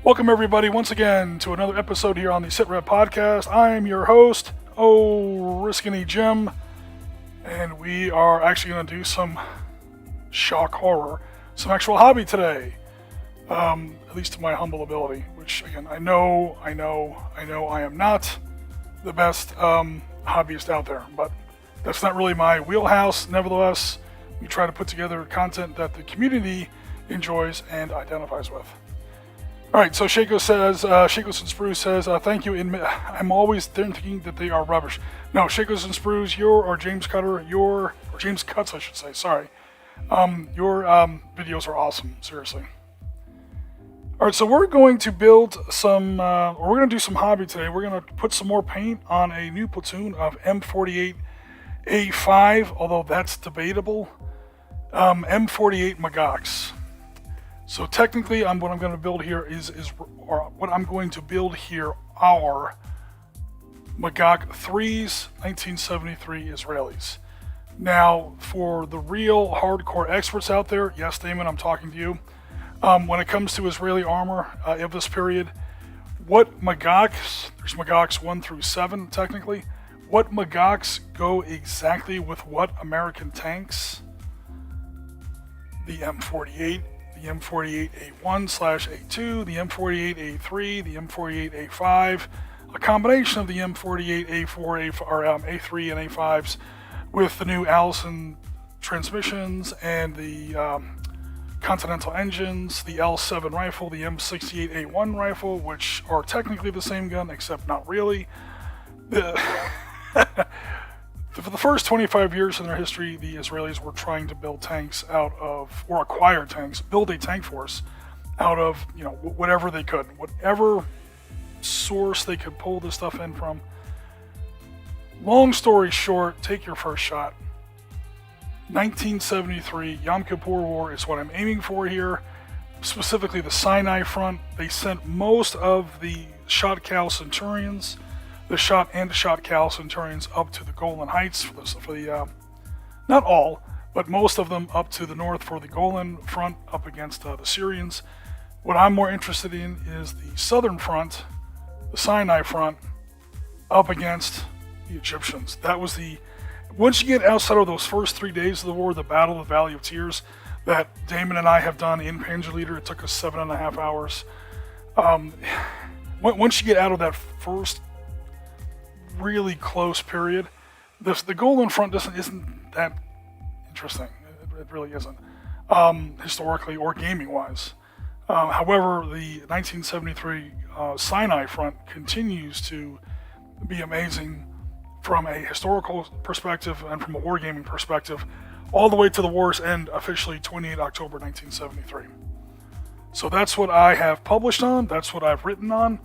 Welcome everybody once again to another episode here on the Sit Rep Podcast. I am your host, Oriskany Jim, and we are actually going to do some shock horror, some actual hobby today. At least to my humble ability, which again, I know I am not the best hobbyist out there, but that's not really my wheelhouse. Nevertheless, we try to put together content that the community enjoys and identifies with. All right, so Shakos and Spruce says, thank you. I'm always thinking that they are rubbish. No, Shakos and Spruce, or James Cutter, or James Cuts, I should say, sorry. Your videos are awesome, seriously. All right, so we're going to build some, we're going to do some hobby today. We're going to put some more paint on a new platoon of M48A5, although that's debatable. M48 Magachs. So technically, what I'm going to build here are Magach 3s, 1973 Israelis. Now, for the real hardcore experts out there, yes, Damon, I'm talking to you. When it comes to Israeli armor of this period, what Magachs, there's Magachs 1 through 7 technically, what Magachs go exactly with what American tanks? The M48. The M48A1/A2, the M48A3, the M48A5, a combination of the M48A4, A3 and A5s with the new Allison transmissions and the Continental engines, the L7 rifle, the M68A1 rifle, which are technically the same gun, except not really. For the first 25 years in their history, the Israelis were trying to build tanks out of, or acquire tanks, build a tank force out of, whatever they could, whatever source they could pull this stuff in from. Long story short, take your first shot. 1973, Yom Kippur War is what I'm aiming for here. Specifically the Sinai Front. They sent most of the shot Cal Centurions, the shot Cal Centurions up to the Golan Heights for the not all, but most of them up to the north for the Golan Front up against the Syrians. What I'm more interested in is the Southern Front, the Sinai Front, up against the Egyptians. That was once you get outside of those first 3 days of the war, the Battle of the Valley of Tears, that Damon and I have done in Panzer Leader, it took us 7.5 hours. Once you get out of that first really close period, the Golan Front isn't that interesting. It really isn't, historically or gaming wise. However, the 1973 Sinai Front continues to be amazing from a historical perspective and from a wargaming perspective, all the way to the war's end, officially 28 October 1973. So that's what I have published on, that's what I've written on,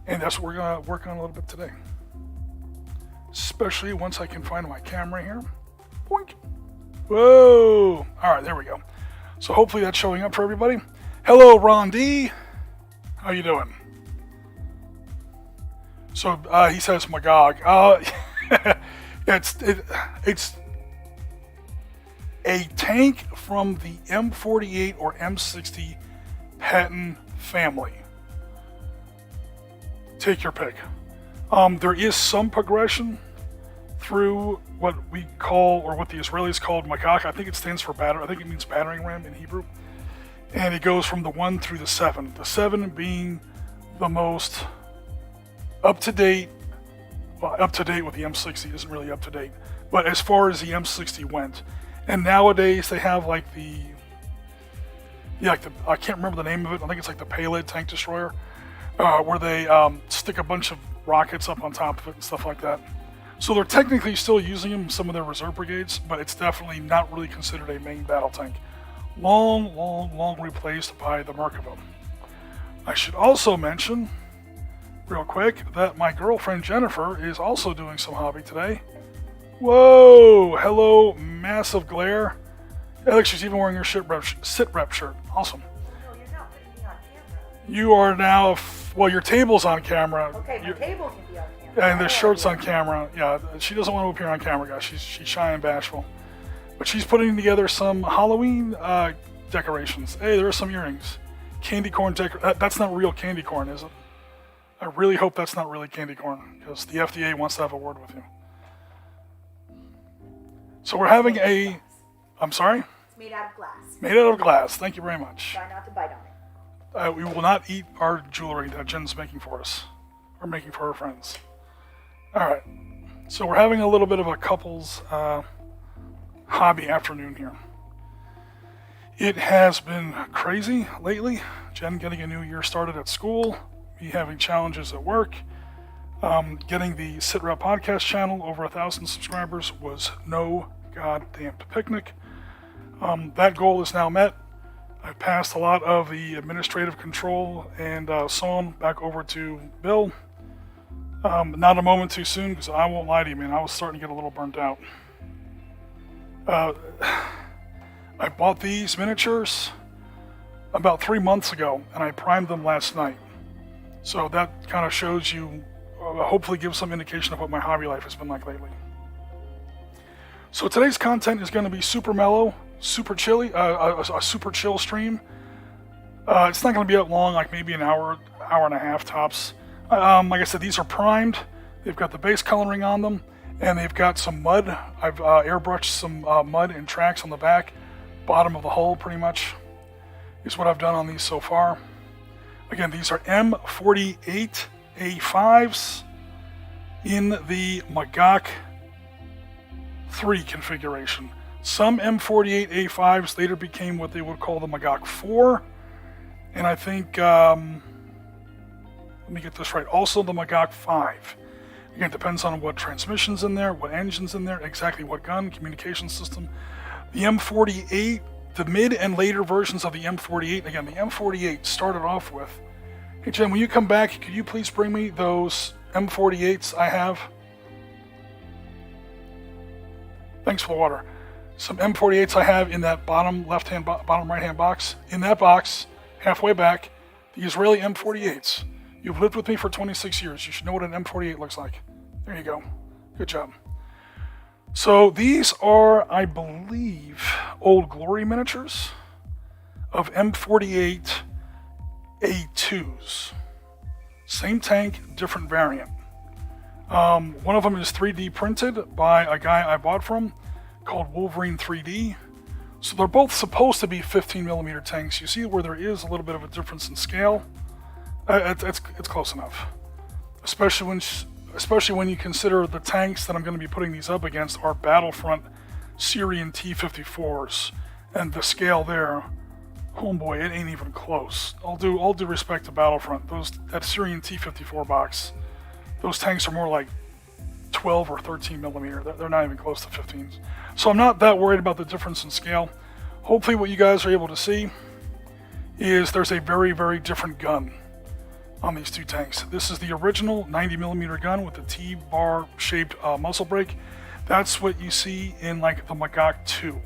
and that's what we're going to work on a little bit today. Especially once I can find my camera here. Boink. Whoa! Alright, there we go. So hopefully that's showing up for everybody. Hello, Ron D. How you doing? So he says Magog. It's a tank from the M48 or M60 Patton family. Take your pick. There is some progression through what we call, or what the Israelis called Magach. I think it stands for batter. I think it means battering ram in Hebrew. And it goes from the 1 through the 7. The 7 being the most up to date with the M60 isn't really up to date, but as far as the M60 went. And nowadays they have I can't remember the name of it. I think it's like the Payload tank destroyer, where they stick a bunch of rockets up on top of it and stuff like that. So they're technically still using them in some of their reserve brigades, but it's definitely not really considered a main battle tank. Long replaced by the Merkava. I should also mention, real quick, that my girlfriend Jennifer is also doing some hobby today. Whoa! Hello, massive glare. Alex, she's even wearing her sit rep shirt. Awesome. No, you're not putting me on camera. You are now, your table's on camera. Okay, my table can be on camera. And the shirt's on camera. Yeah, she doesn't want to appear on camera, guys. She's shy and bashful. But she's putting together some Halloween decorations. Hey, there are some earrings. candy corn that's not real candy corn, is it? I really hope that's not really candy corn, because the FDA wants to have a word with you. So we're having I'm sorry? It's made out of glass. Made out of glass. Thank you very much. Try not to bite on it. We will not eat our jewelry that Jen's making for us, or making for her friends. All right. So we're having a little bit of a couples hobby afternoon here. It has been crazy lately. Jen getting a new year started at school, me having challenges at work. Getting the SitRep podcast channel over 1,000 subscribers was no goddamn picnic. That goal is now met. I've passed a lot of the administrative control and so on back over to Bill. Not a moment too soon, because I won't lie to you, man, I was starting to get a little burnt out. I bought these miniatures about 3 months ago, and I primed them last night. So that kind of shows you, hopefully gives some indication of what my hobby life has been like lately. So today's content is going to be super mellow, super chilly, a super chill stream. It's not going to be that long, like maybe an hour and a half tops. Like I said, these are primed. They've got the base coloring on them, and they've got some mud. I've airbrushed some mud and tracks on the back, bottom of the hull pretty much, is what I've done on these so far. Again, these are M48A5s in the Magach 3 configuration. Some M48A5s later became what they would call the Magach 4, and I think, let me get this right, also the Magach 5. Again, it depends on what transmission's in there, what engine's in there, exactly what gun, communication system. The M48, the mid and later versions of the M48, again, the M48 started off with, hey Jen, when you come back, could you please bring me those M48s I have? Thanks for the water. Some M48s I have in that bottom left-hand, bottom right-hand box. In that box, halfway back, the Israeli M48s. You've lived with me for 26 years. You should know what an M48 looks like. There you go. Good job. So these are, I believe, Old Glory miniatures of M48A2s. Same tank, different variant. One of them is 3D printed by a guy I bought from called Wolverine 3D. So they're both supposed to be 15 millimeter tanks. You see where there is a little bit of a difference in scale. It's close enough, especially when you consider the tanks that I'm going to be putting these up against are Battlefront Syrian T-54s, and the scale there, homeboy, it ain't even close. All due respect to Battlefront, that Syrian T-54 box, those tanks are more like 12 or 13 millimeter. They're not even close to 15s. So I'm not that worried about the difference in scale. Hopefully what you guys are able to see is there's a very, very different gun on these two tanks. This is the original 90 millimeter gun with the T-bar shaped muzzle brake. That's what you see in like the Magach 2.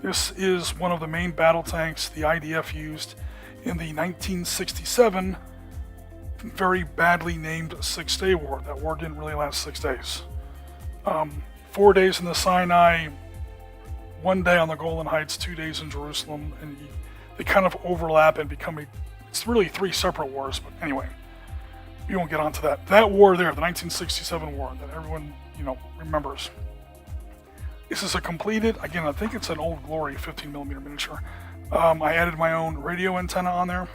This is one of the main battle tanks the IDF used in the 1967 very badly named 6-Day War. That war didn't really last 6 days. 4 days in the Sinai, 1 day on the Golan Heights, 2 days in Jerusalem, and they kind of overlap and become it's really 3 separate wars, but anyway, we won't get onto that. That war there, the 1967 war that everyone, remembers. This is a completed, again, I think it's an Old Glory 15 millimeter miniature. I added my own radio antenna on there.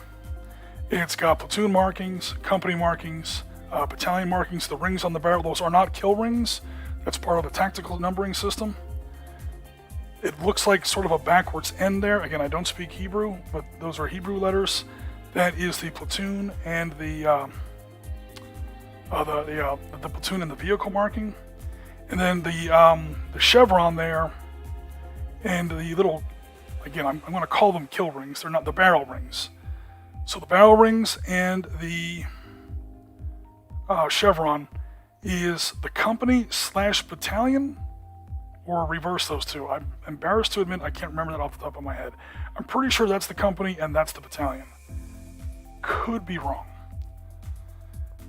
It's got platoon markings, company markings, battalion markings. The rings on the barrel, those are not kill rings. That's part of the tactical numbering system. It looks like sort of a backwards end there. Again, I don't speak Hebrew, but those are Hebrew letters. That is the platoon and the platoon and the vehicle marking, and then the chevron there, and the little, again, I'm going to call them kill rings. They're not the barrel rings. So the barrel rings and the chevron is the company / battalion, or reverse those two. I'm embarrassed to admit I can't remember that off the top of my head. I'm pretty sure that's the company and that's the battalion. Could be wrong.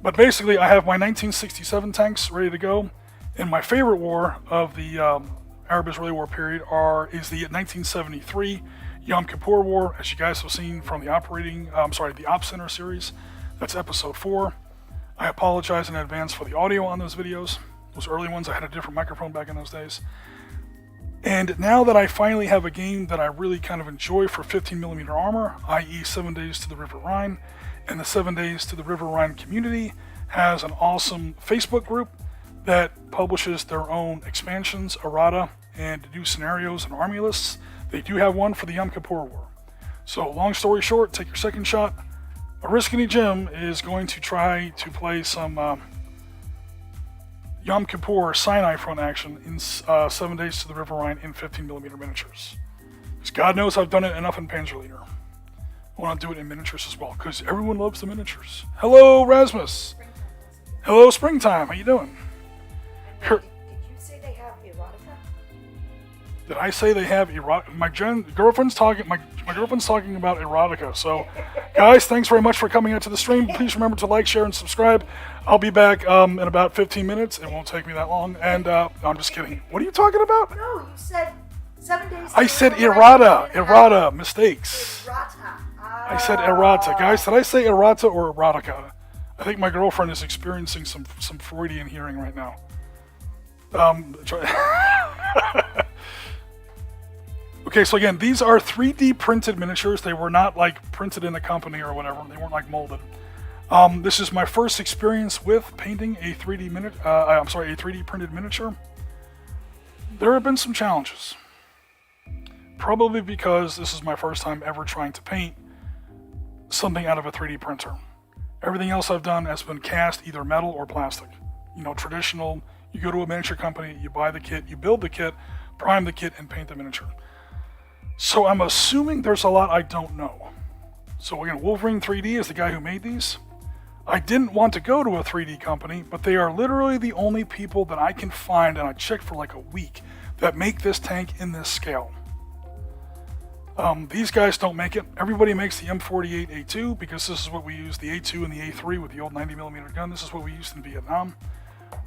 But basically, I have my 1967 tanks ready to go, and my favorite war of the Arab-Israeli War period is the 1973 Yom Kippur War, as you guys have seen from the the Op Center series. That's episode 4. I apologize in advance for the audio on those videos. Those early ones, I had a different microphone back in those days. And now that I finally have a game that I really kind of enjoy for 15mm armor, i.e. 7 Days to the River Rhine, and the 7 Days to the River Rhine community has an awesome Facebook group that publishes their own expansions, errata, and new scenarios and army lists. They do have one for the Yom Kippur War. So long story short, take your second shot. Oriskany Jim is going to try to play some Yom Kippur Sinai Front action in 7 Days to the River Rhine in 15mm miniatures. Because God knows I've done it enough in Panzerleader. I want to do it in miniatures as well, because everyone loves the miniatures. Hello, Rasmus. Hello, Springtime. How you doing? Did you say they have erotica? Did I say they have erotica? My girlfriend's talking about erotica. So, guys, thanks very much for coming out to the stream. Please remember to like, share, and subscribe. I'll be back in about 15 minutes. It won't take me that long. And no, I'm just kidding. What are you talking about? No, you said 7 days. I said errata. Mistakes. Errata. I said errata. Guys, did I say errata or erotica? I think my girlfriend is experiencing some Freudian hearing right now. Okay, so again, these are 3D printed miniatures. They were not like printed in a company or whatever. They weren't like molded. This is my first experience with painting a 3D printed miniature. There have been some challenges. Probably because this is my first time ever trying to paint something out of a 3D printer. Everything else I've done has been cast either metal or plastic. You know, traditional, you go to a miniature company, you buy the kit, you build the kit, prime the kit, and paint the miniature. So I'm assuming there's a lot I don't know. So again, Wolverine 3D is the guy who made these. I didn't want to go to a 3D company, but they are literally the only people that I can find, and I checked for like a week, that make this tank in this scale. These guys don't make it. Everybody makes the M48A2 because this is what we use, the A2 and the A3 with the old 90mm gun. This is what we used in Vietnam.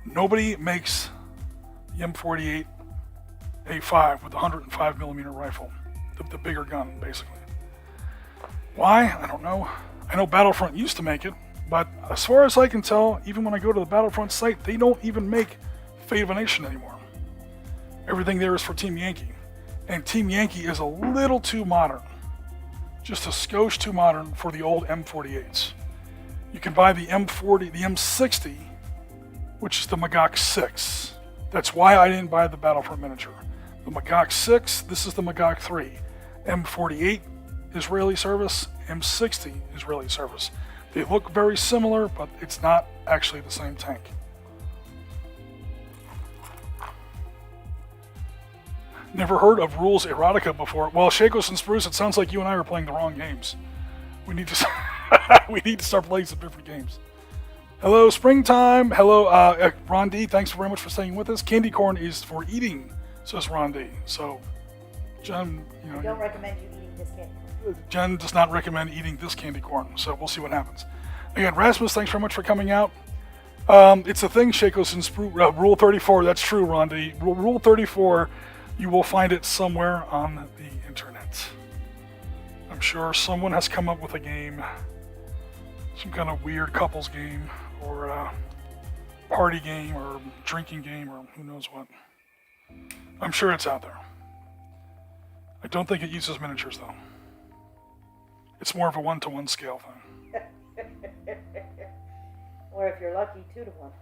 Nobody makes the M48A5 with the 105mm rifle, the bigger gun, basically. Why? I don't know. I know Battlefront used to make it, but as far as I can tell, even when I go to the Battlefront site, they don't even make Fate of a Nation anymore. Everything there is for Team Yankee. And Team Yankee is a little too modern. Just a skosh too modern for the old M48s. You can buy the M60, which is the Magach 6. That's why I didn't buy the Battlefront miniature. The Magach 6, this is the Magach 3. M48 Israeli service, M60 Israeli service. They look very similar, but it's not actually the same tank. Never heard of Rules Erotica before. Well, Shakos and Spruce, it sounds like you and I are playing the wrong games. We need to we need to start playing some different games. Hello, Springtime. Hello, Ron D. Thanks very much for staying with us. Candy corn is for eating, says Ron D. So, Jen, you know, I don't recommend you eating this candy. Jen does not recommend eating this candy corn, so we'll see what happens. Again, Rasmus, thanks very much for coming out. It's a thing, Shakos and Spruce. Rule 34, that's true, Ron D. Rule 34. You will find it somewhere on the internet. I'm sure someone has come up with a game, some kind of weird couples game, or a party game, or drinking game, or who knows what. I'm sure it's out there. I don't think it uses miniatures, though. It's more of a 1-to-1 scale thing. Or if you're lucky, 2-to-1.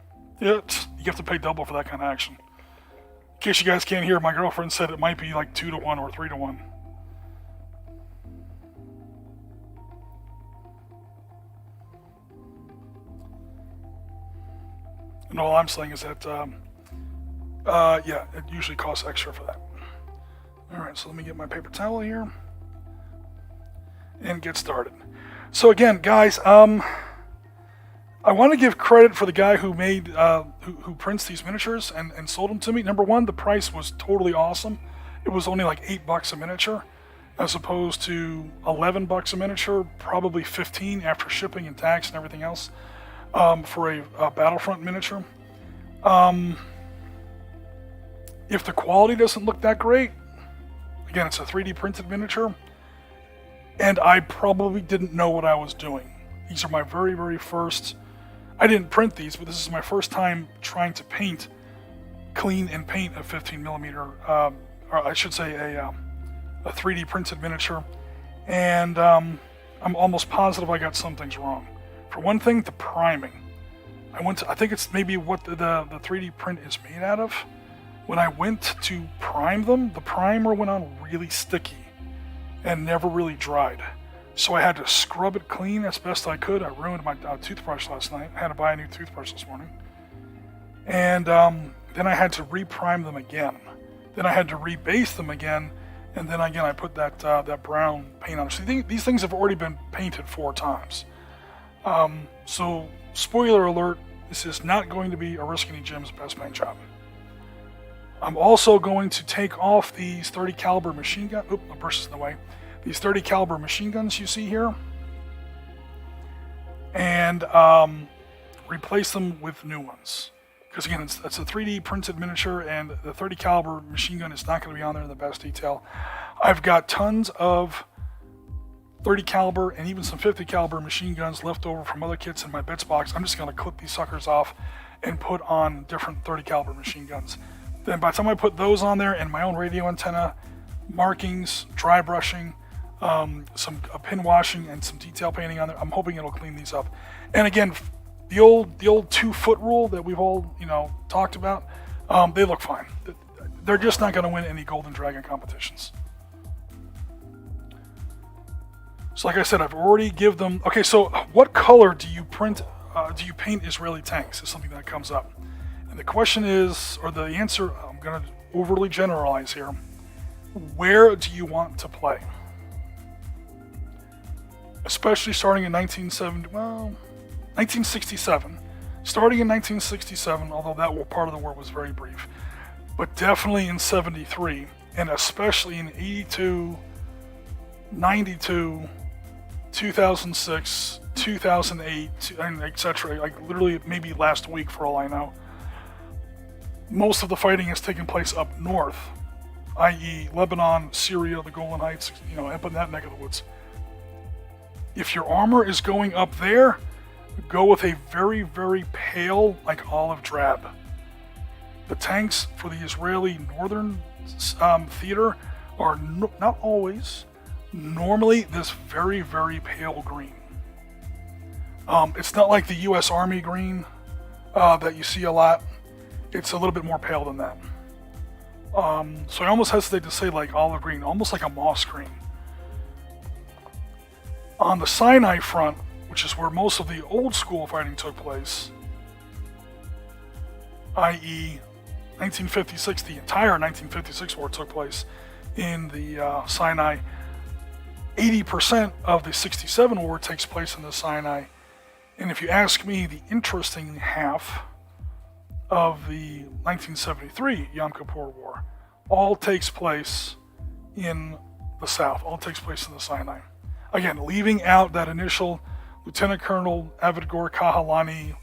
Yeah, you have to pay double for that kind of action. In case you guys can't hear, my girlfriend said it might be like 2-to-1 or 3-to-1. And all I'm saying is that, yeah, it usually costs extra for that. Alright, so let me get my paper towel here. And get started. So again, guys, I want to give credit for the guy who made, who prints these miniatures and sold them to me. Number one, the price was totally awesome. It was only like $8 a miniature, as opposed to $11 a miniature, probably 15 after shipping and tax and everything else, for a Battlefront miniature. If the quality doesn't look that great, again, it's a 3D printed miniature. and I probably didn't know what I was doing. These are my very, very first. I didn't print these, but this is my first time trying to clean and paint a 15 millimeter, or I should say a 3D printed miniature, and I'm almost positive I got some things wrong. For one thing, the priming. I think it's maybe what the 3D print is made out of. When I went to prime them, the primer went on really sticky and never really dried. So I had to scrub it clean as best I could. I ruined my toothbrush last night. I had to buy a new toothbrush this morning. And then I had to reprime them again. Then I had to rebase them again. And then again, I put that brown paint on. So these things have already been painted 4 times. So spoiler alert, this is not going to be Oriskany Jim's best paint job. I'm also going to take off these 30 caliber machine gun. Oop, my brush is in the way. These 30 caliber machine guns you see here, and replace them with new ones. Because again, it's a 3D printed miniature, and the 30 caliber machine gun is not going to be on there in the best detail. I've got tons of 30 caliber and even some 50 caliber machine guns left over from other kits in my bits box. I'm just going to clip these suckers off and put on different 30 caliber machine guns. Then by the time I put those on there and my own radio antenna, markings, dry brushing, some pin washing and some detail painting on there, I'm hoping it'll clean these up. And again, the old 2-foot rule that we've all talked about, they look fine. They're just not going to win any Golden Dragon competitions. So like I said, I've already give them. Okay, so what color do you paint Israeli tanks? Is something that comes up. And the question is, or the answer, I'm going to overly generalize here. Where do you want to play? Especially starting in 1967. Starting in 1967, although that part of the war was very brief. But definitely in 73, and especially in 82, 92, 2006, 2008, and etc. Like literally maybe last week for all I know. Most of the fighting has taken place up north, i.e. Lebanon, Syria, the Golan Heights, up in that neck of the woods. If your armor is going up there, go with a very, very pale, like olive drab. The tanks for the Israeli northern theater are not always, normally this very, very pale green. It's not like the U.S. Army green that you see a lot. It's a little bit more pale than that. So I almost hesitate to say like olive green, almost like a moss green. On the Sinai Front, which is where most of the old school fighting took place, i.e. 1956, the entire 1956 war took place in the Sinai. 80% of the 67 war takes place in the Sinai. And if you ask me, the interesting half of the 1973 Yom Kippur War all takes place in the south, all takes place in the Sinai. Again, leaving out that initial Lieutenant Colonel Avigdor Kahalani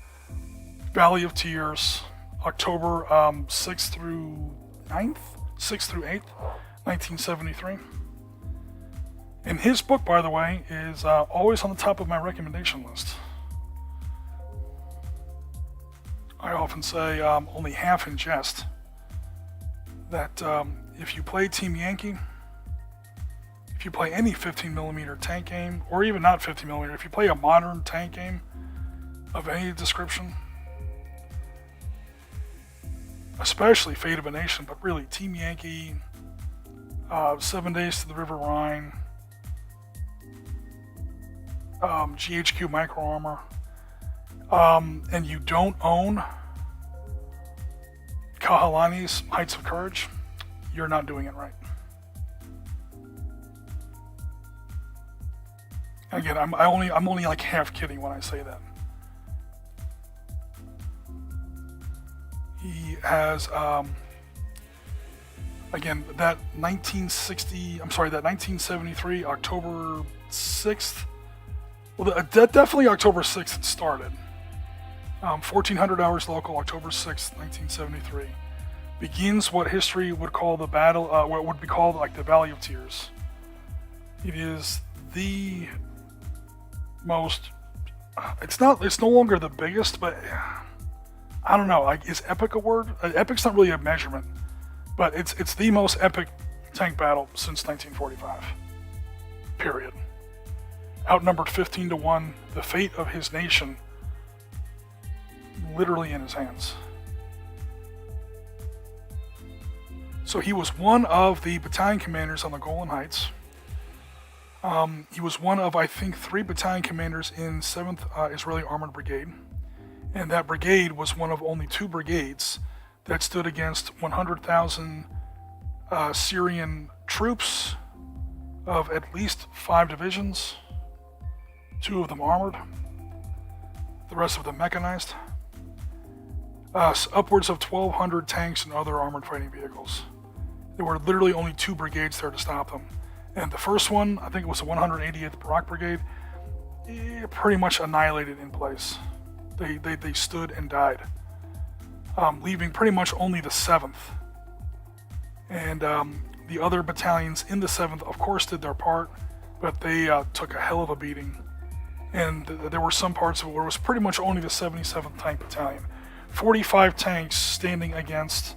Valley of Tears, October 6th through 8th, 1973. And his book, by the way, is always on the top of my recommendation list. I often say, only half in jest, that if you play Team Yankee, if you play any 15mm tank game, or even not 15mm, if you play a modern tank game of any description, especially Fate of a Nation, but really Team Yankee, 7 Days to the River Rhine, GHQ Micro Armor, and you don't own Kahalani's Heights of Courage, you're not doing it right. Again, I'm only like half kidding when I say that. He has again that 1973 October 6th. Well, that definitely October 6th it started. 1400 hours local, October 6th, 1973. Begins what history would call the battle, what would be called like the Valley of Tears. It is the most. It's no longer the biggest, but I don't know. Like, is epic a word? Epic's not really a measurement, but it's the most epic tank battle since 1945. Period. Outnumbered 15-1, the fate of his nation literally in his hands. So he was one of the battalion commanders on the Golan Heights. He was one of, I think, 3 battalion commanders in 7th Israeli Armored Brigade. And that brigade was one of only 2 brigades that stood against 100,000 Syrian troops of at least 5 divisions, 2 of them armored, the rest of them mechanized, upwards of 1,200 tanks and other armored fighting vehicles. There were literally only 2 brigades there to stop them. And the first one, I think it was the 188th Barak Brigade, pretty much annihilated in place. They stood and died, leaving pretty much only the 7th. And the other battalions in the 7th, of course, did their part, but they took a hell of a beating. And there were some parts of it where it was pretty much only the 77th Tank Battalion. 45 tanks standing against...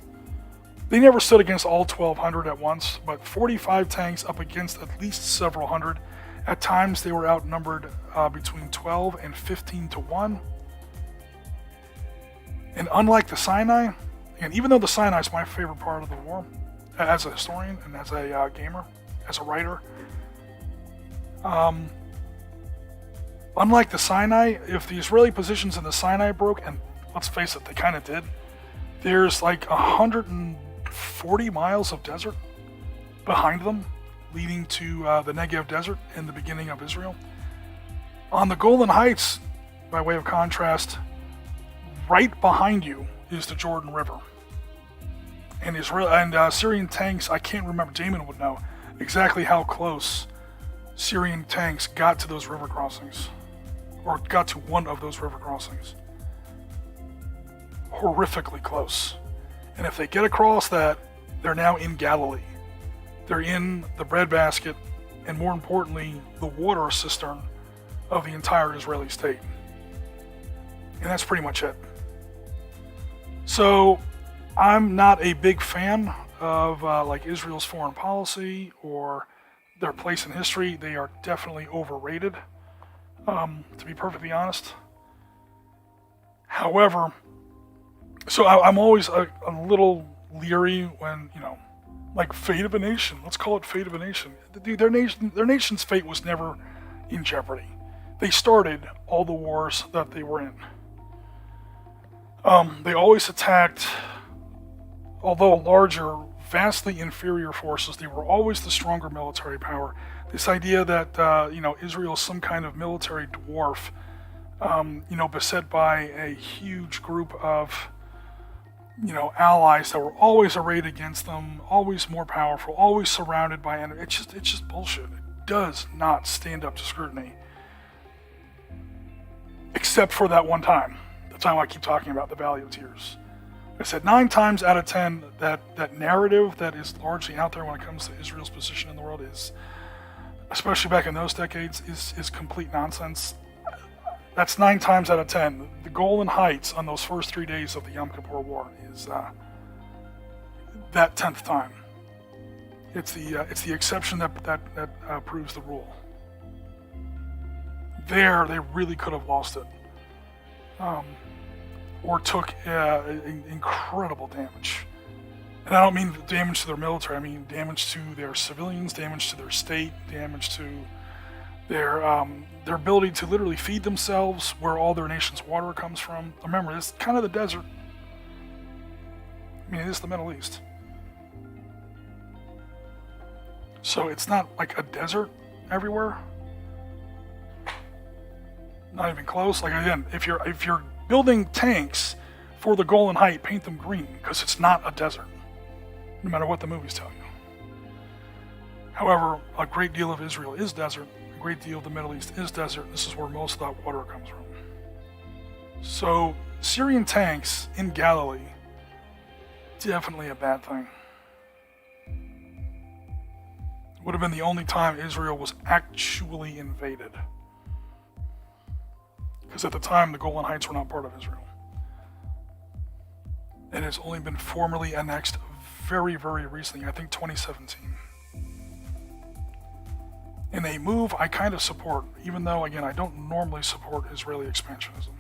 They never stood against all 1,200 at once, but 45 tanks up against at least several hundred. At times, they were outnumbered between 12 and 15-1. And unlike the Sinai, and even though the Sinai is my favorite part of the war, as a historian and as a gamer, as a writer, unlike the Sinai, if the Israeli positions in the Sinai broke, and let's face it, they kind of did, there's like 140 miles of desert behind them, leading to the Negev Desert in the beginning of Israel. On the Golan Heights, by way of contrast, right behind you is the Jordan River. And Syrian tanks, I can't remember, Damon would know exactly how close Syrian tanks got to those river crossings, or got to one of those river crossings. Horrifically close. And if they get across that, they're now in Galilee. They're in the breadbasket, and more importantly, the water cistern of the entire Israeli state. And that's pretty much it. So, I'm not a big fan of like Israel's foreign policy or their place in history. They are definitely overrated, to be perfectly honest. However, so I'm always a little leery when, like fate of a nation. Let's call it fate of a nation. Dude, their nation's fate was never in jeopardy. They started all the wars that they were in. They always attacked, although larger, vastly inferior forces. They were always the stronger military power. This idea that, Israel is some kind of military dwarf, beset by a huge group of, allies that were always arrayed against them, always more powerful, always surrounded by enemies. It's just bullshit. It does not stand up to scrutiny. Except for that one time. The time I keep talking about, the Valley of Tears. I said 9 times out of 10, that narrative that is largely out there when it comes to Israel's position in the world is, especially back in those decades, is complete nonsense. That's 9 times out of 10. The Golan Heights on those first 3 days of the Yom Kippur War is that 10th time. It's the exception that proves the rule. There, they really could have lost it. Or took incredible damage. And I don't mean damage to their military, I mean damage to their civilians, damage to their state, damage to their ability to literally feed themselves, where all their nation's water comes from. Remember, it's kind of the desert. I mean, it is the Middle East. So it's not like a desert everywhere. Not even close. Like, again, if you're building tanks for the Golan Height, paint them green, because it's not a desert, no matter what the movies tell you. However, a great deal of Israel is desert, a great deal of the Middle East is desert. This is where most of that water comes from. So, Syrian tanks in Galilee, definitely a bad thing. would have been the only time Israel was actually invaded. Because at the time, the Golan Heights were not part of Israel. It has only been formally annexed very, very recently, I think 2017. In a move I kind of support, even though, again, I don't normally support Israeli expansionism.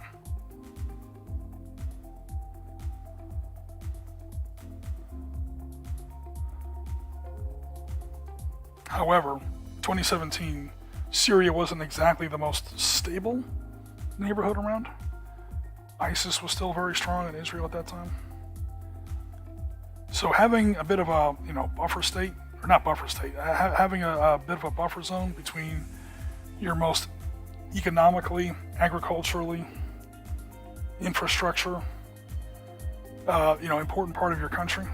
However, 2017, Syria wasn't exactly the most stable neighborhood around. ISIS was still very strong in Israel at that time. So having a bit of a, buffer state, or not buffer state, having a bit of a buffer zone between your most economically, agriculturally, infrastructure, important part of your country,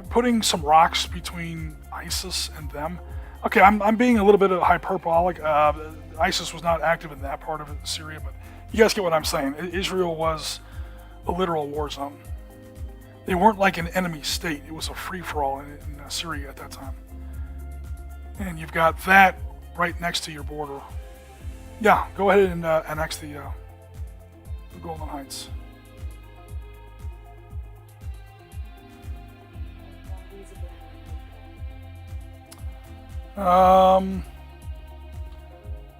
putting some rocks between ISIS and them. Okay, I'm being a little bit hyperbolic. ISIS was not active in that part of Syria, but you guys get what I'm saying. Israel was a literal war zone. They weren't like an enemy state. It was a free-for-all in Syria at that time. And you've got that right next to your border. Yeah, go ahead and annex the Golan Heights.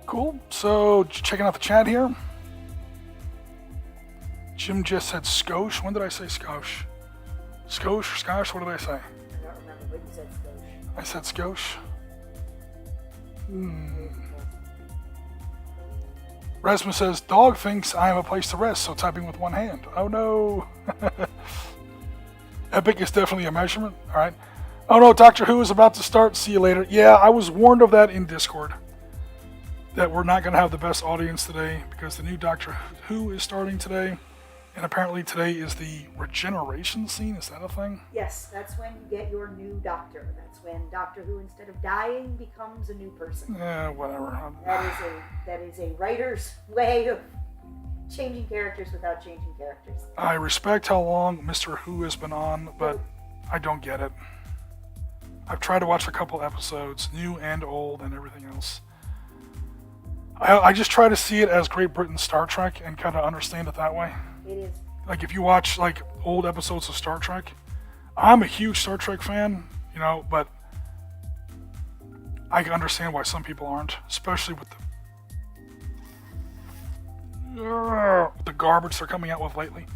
Cool. So, checking out the chat here. Jim just said skosh. When did I say skosh? Skosh, what did I say? I don't remember, but you said skosh. I said skosh. Rasmus says, dog thinks I am a place to rest, so typing with one hand. Oh no. Epic is definitely a measurement. All right. Oh no, Doctor Who is about to start. See you later. Yeah, I was warned of that in Discord. That we're not going to have the best audience today because the new Doctor Who is starting today. And apparently today is the regeneration scene. Is that a thing? Yes, that's when you get your new Doctor. That's when Doctor Who, instead of dying, becomes a new person. Yeah, whatever. That is a writer's way of changing characters without changing characters. I respect how long Mr. Who has been on, but I don't get it. I've tried to watch a couple episodes, new and old and everything else. I just try to see it as Great Britain's Star Trek and kind of understand it that way. It is. Like if you watch like old episodes of Star Trek, I'm a huge Star Trek fan, but I can understand why some people aren't, especially with the garbage they're coming out with lately.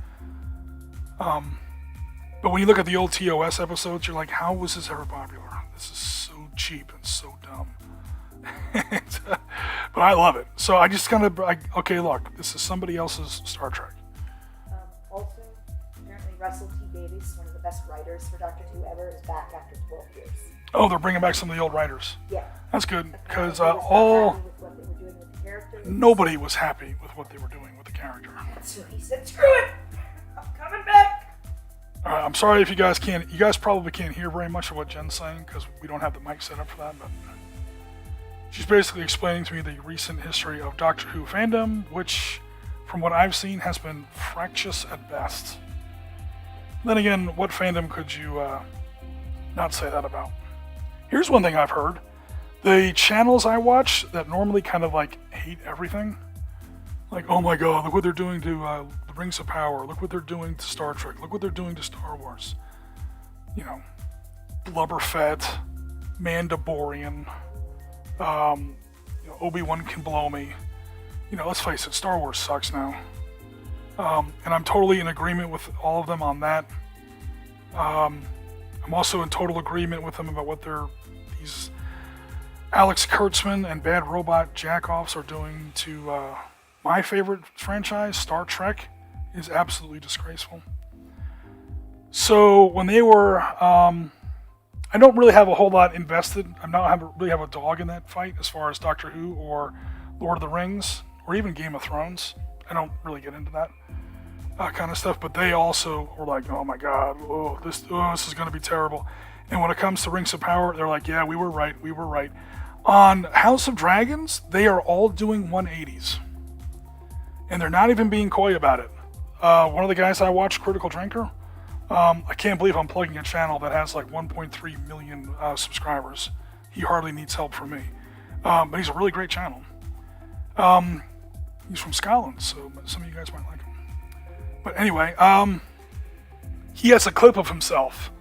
But when you look at the old TOS episodes, you're like, how was this ever popular? This is so cheap and so dumb. But I love it. So I just kind of, okay, look, this is somebody else's Star Trek. Also, apparently Russell T. Davies, one of the best writers for Doctor Who ever, is back after 12 years. Oh, they're bringing back some of the old writers. Yeah. That's good, because nobody was happy with what they were doing with the character. So he said, screw it! I'm coming back! Alright, I'm sorry if you guys probably can't hear very much of what Jen's saying, because we don't have the mic set up for that, but she's basically explaining to me the recent history of Doctor Who fandom, which, from what I've seen, has been fractious at best. Then again, what fandom could you not say that about? Here's one thing I've heard. The channels I watch that normally kind of like hate everything, like, oh my god, look what they're doing to the Rings of Power, look what they're doing to Star Trek, look what they're doing to Star Wars. Blubberfett, Mandalorian, Obi-Wan can blow me. Let's face it, Star Wars sucks now. And I'm totally in agreement with all of them on that. I'm also in total agreement with them about what these Alex Kurtzman and Bad Robot jackoffs are doing to my favorite franchise, Star Trek, is absolutely disgraceful. So when they were, I don't really have a whole lot invested. Really have a dog in that fight as far as Doctor Who or Lord of the Rings or even Game of Thrones. I don't really get into that kind of stuff, but they also were like, oh my god, this is going to be terrible. And when it comes to Rings of Power, they're like, yeah, we were right. On House of Dragons, they are all doing 180s. And they're not even being coy about it. One of the guys I watch, Critical Drinker, I can't believe I'm plugging a channel that has like 1.3 million subscribers. He hardly needs help from me. But he's a really great channel. He's from Scotland, so some of you guys might like him. But anyway, he has a clip of himself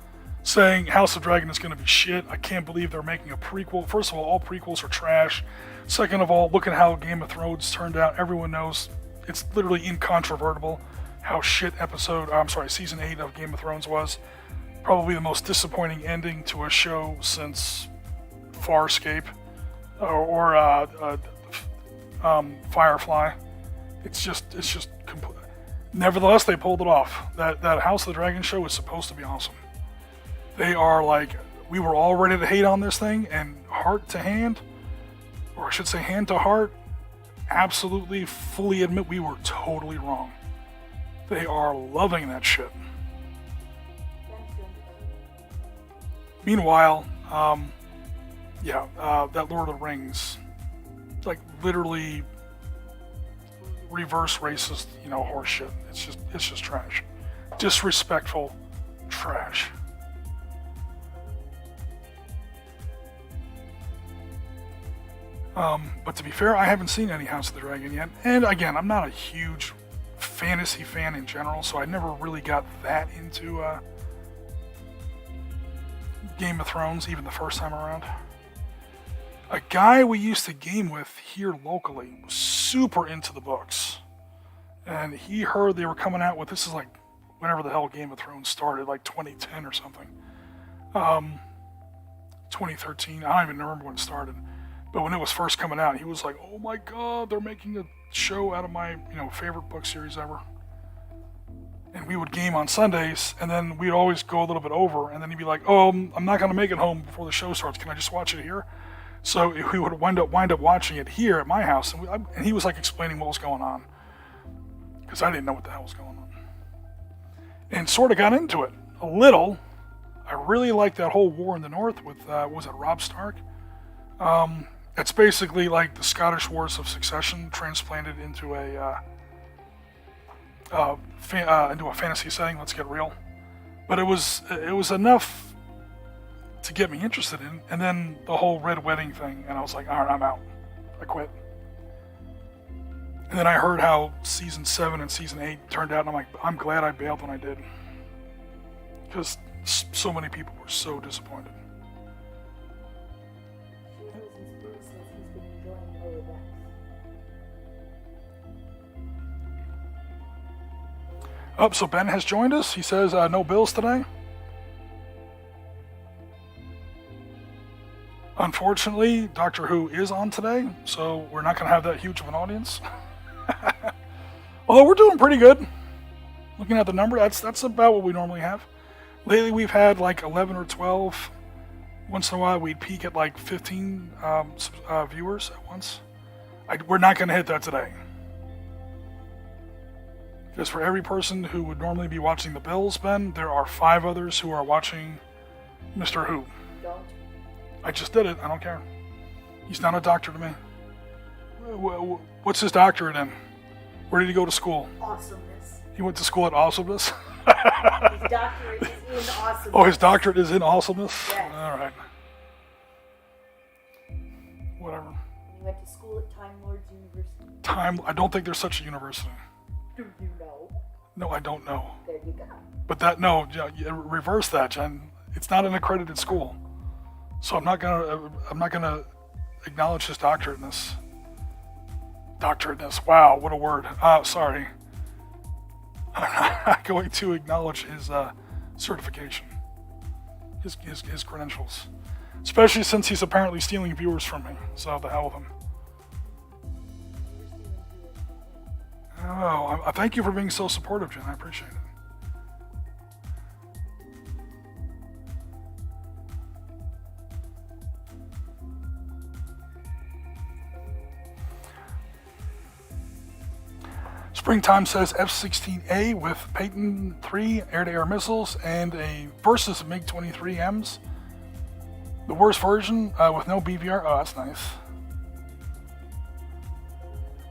saying House of Dragon is going to be shit. I can't believe they're making a prequel. First of all prequels are trash. Second of all, look at how Game of Thrones turned out. Everyone knows it's literally incontrovertible how shit season 8 of Game of Thrones was. Probably the most disappointing ending to a show since Farscape or Firefly. It's just complete. Nevertheless, they pulled it off. That House of the Dragon show is supposed to be awesome. They are like, we were all ready to hate on this thing, and heart to hand, or I should say hand to heart, absolutely fully admit we were totally wrong. They are loving that shit. Meanwhile, that Lord of the Rings, like literally reverse racist, horse shit. It's just trash. Disrespectful trash. But to be fair, I haven't seen any House of the Dragon yet. And again, I'm not a huge fantasy fan in general, so I never really got that into Game of Thrones, even the first time around. A guy we used to game with here locally was super into the books. And he heard they were coming out with, this is like whenever the hell Game of Thrones started, like 2010 or something. 2013, I don't even remember when it started. But when it was first coming out, he was like, oh my god, they're making a show out of my favorite book series ever. And we would game on Sundays, and then we'd always go a little bit over, and then he'd be like, oh, I'm not going to make it home before the show starts. Can I just watch it here? So we would wind up watching it here at my house, and he was like explaining what was going on. Because I didn't know what the hell was going on. And sort of got into it a little. I really liked that whole war in the north with, was it Robb Stark? It's basically like the Scottish Wars of Succession transplanted into a fantasy setting. Let's get real. But it was enough to get me interested in. And then the whole Red Wedding thing, and I was like, all right, I'm out. I quit. And then I heard how season 7 and season 8 turned out, and I'm like, I'm glad I bailed when I did, because so many people were so disappointed. Oh, so Ben has joined us. He says no bills today. Unfortunately, Doctor Who is on today, so we're not going to have that huge of an audience. Although we're doing pretty good. Looking at the number, that's about what we normally have. Lately, we've had like 11 or 12. Once in a while, we'd peak at like 15 viewers at once. We're not going to hit that today. Because for every person who would normally be watching the Bills, Ben, there are 5 others who are watching Mr. Who. Don't. I just did it. I don't care. He's not a doctor to me. What's his doctorate in? Where did he go to school? Awesomeness. He went to school at Awesomeness? His doctorate is in awesomeness. Oh, his doctorate is in Awesomeness? Yes. All right. Whatever. He went to school at Time Lords University. I don't think there's such a university. Do you know? No, I don't know. There you go. But reverse that, Jen. It's not an accredited school. So I'm not gonna acknowledge his doctorateness. Doctorateness. Wow, what a word. Sorry. I'm not going to acknowledge his certification, his credentials, especially since he's apparently stealing viewers from me. So the hell with him. Oh, I thank you for being so supportive, Jen. I appreciate it. Springtime says F-16A with Payton 3 air-to-air missiles and a versus MiG-23Ms. The worst version with no BVR. Oh, that's nice.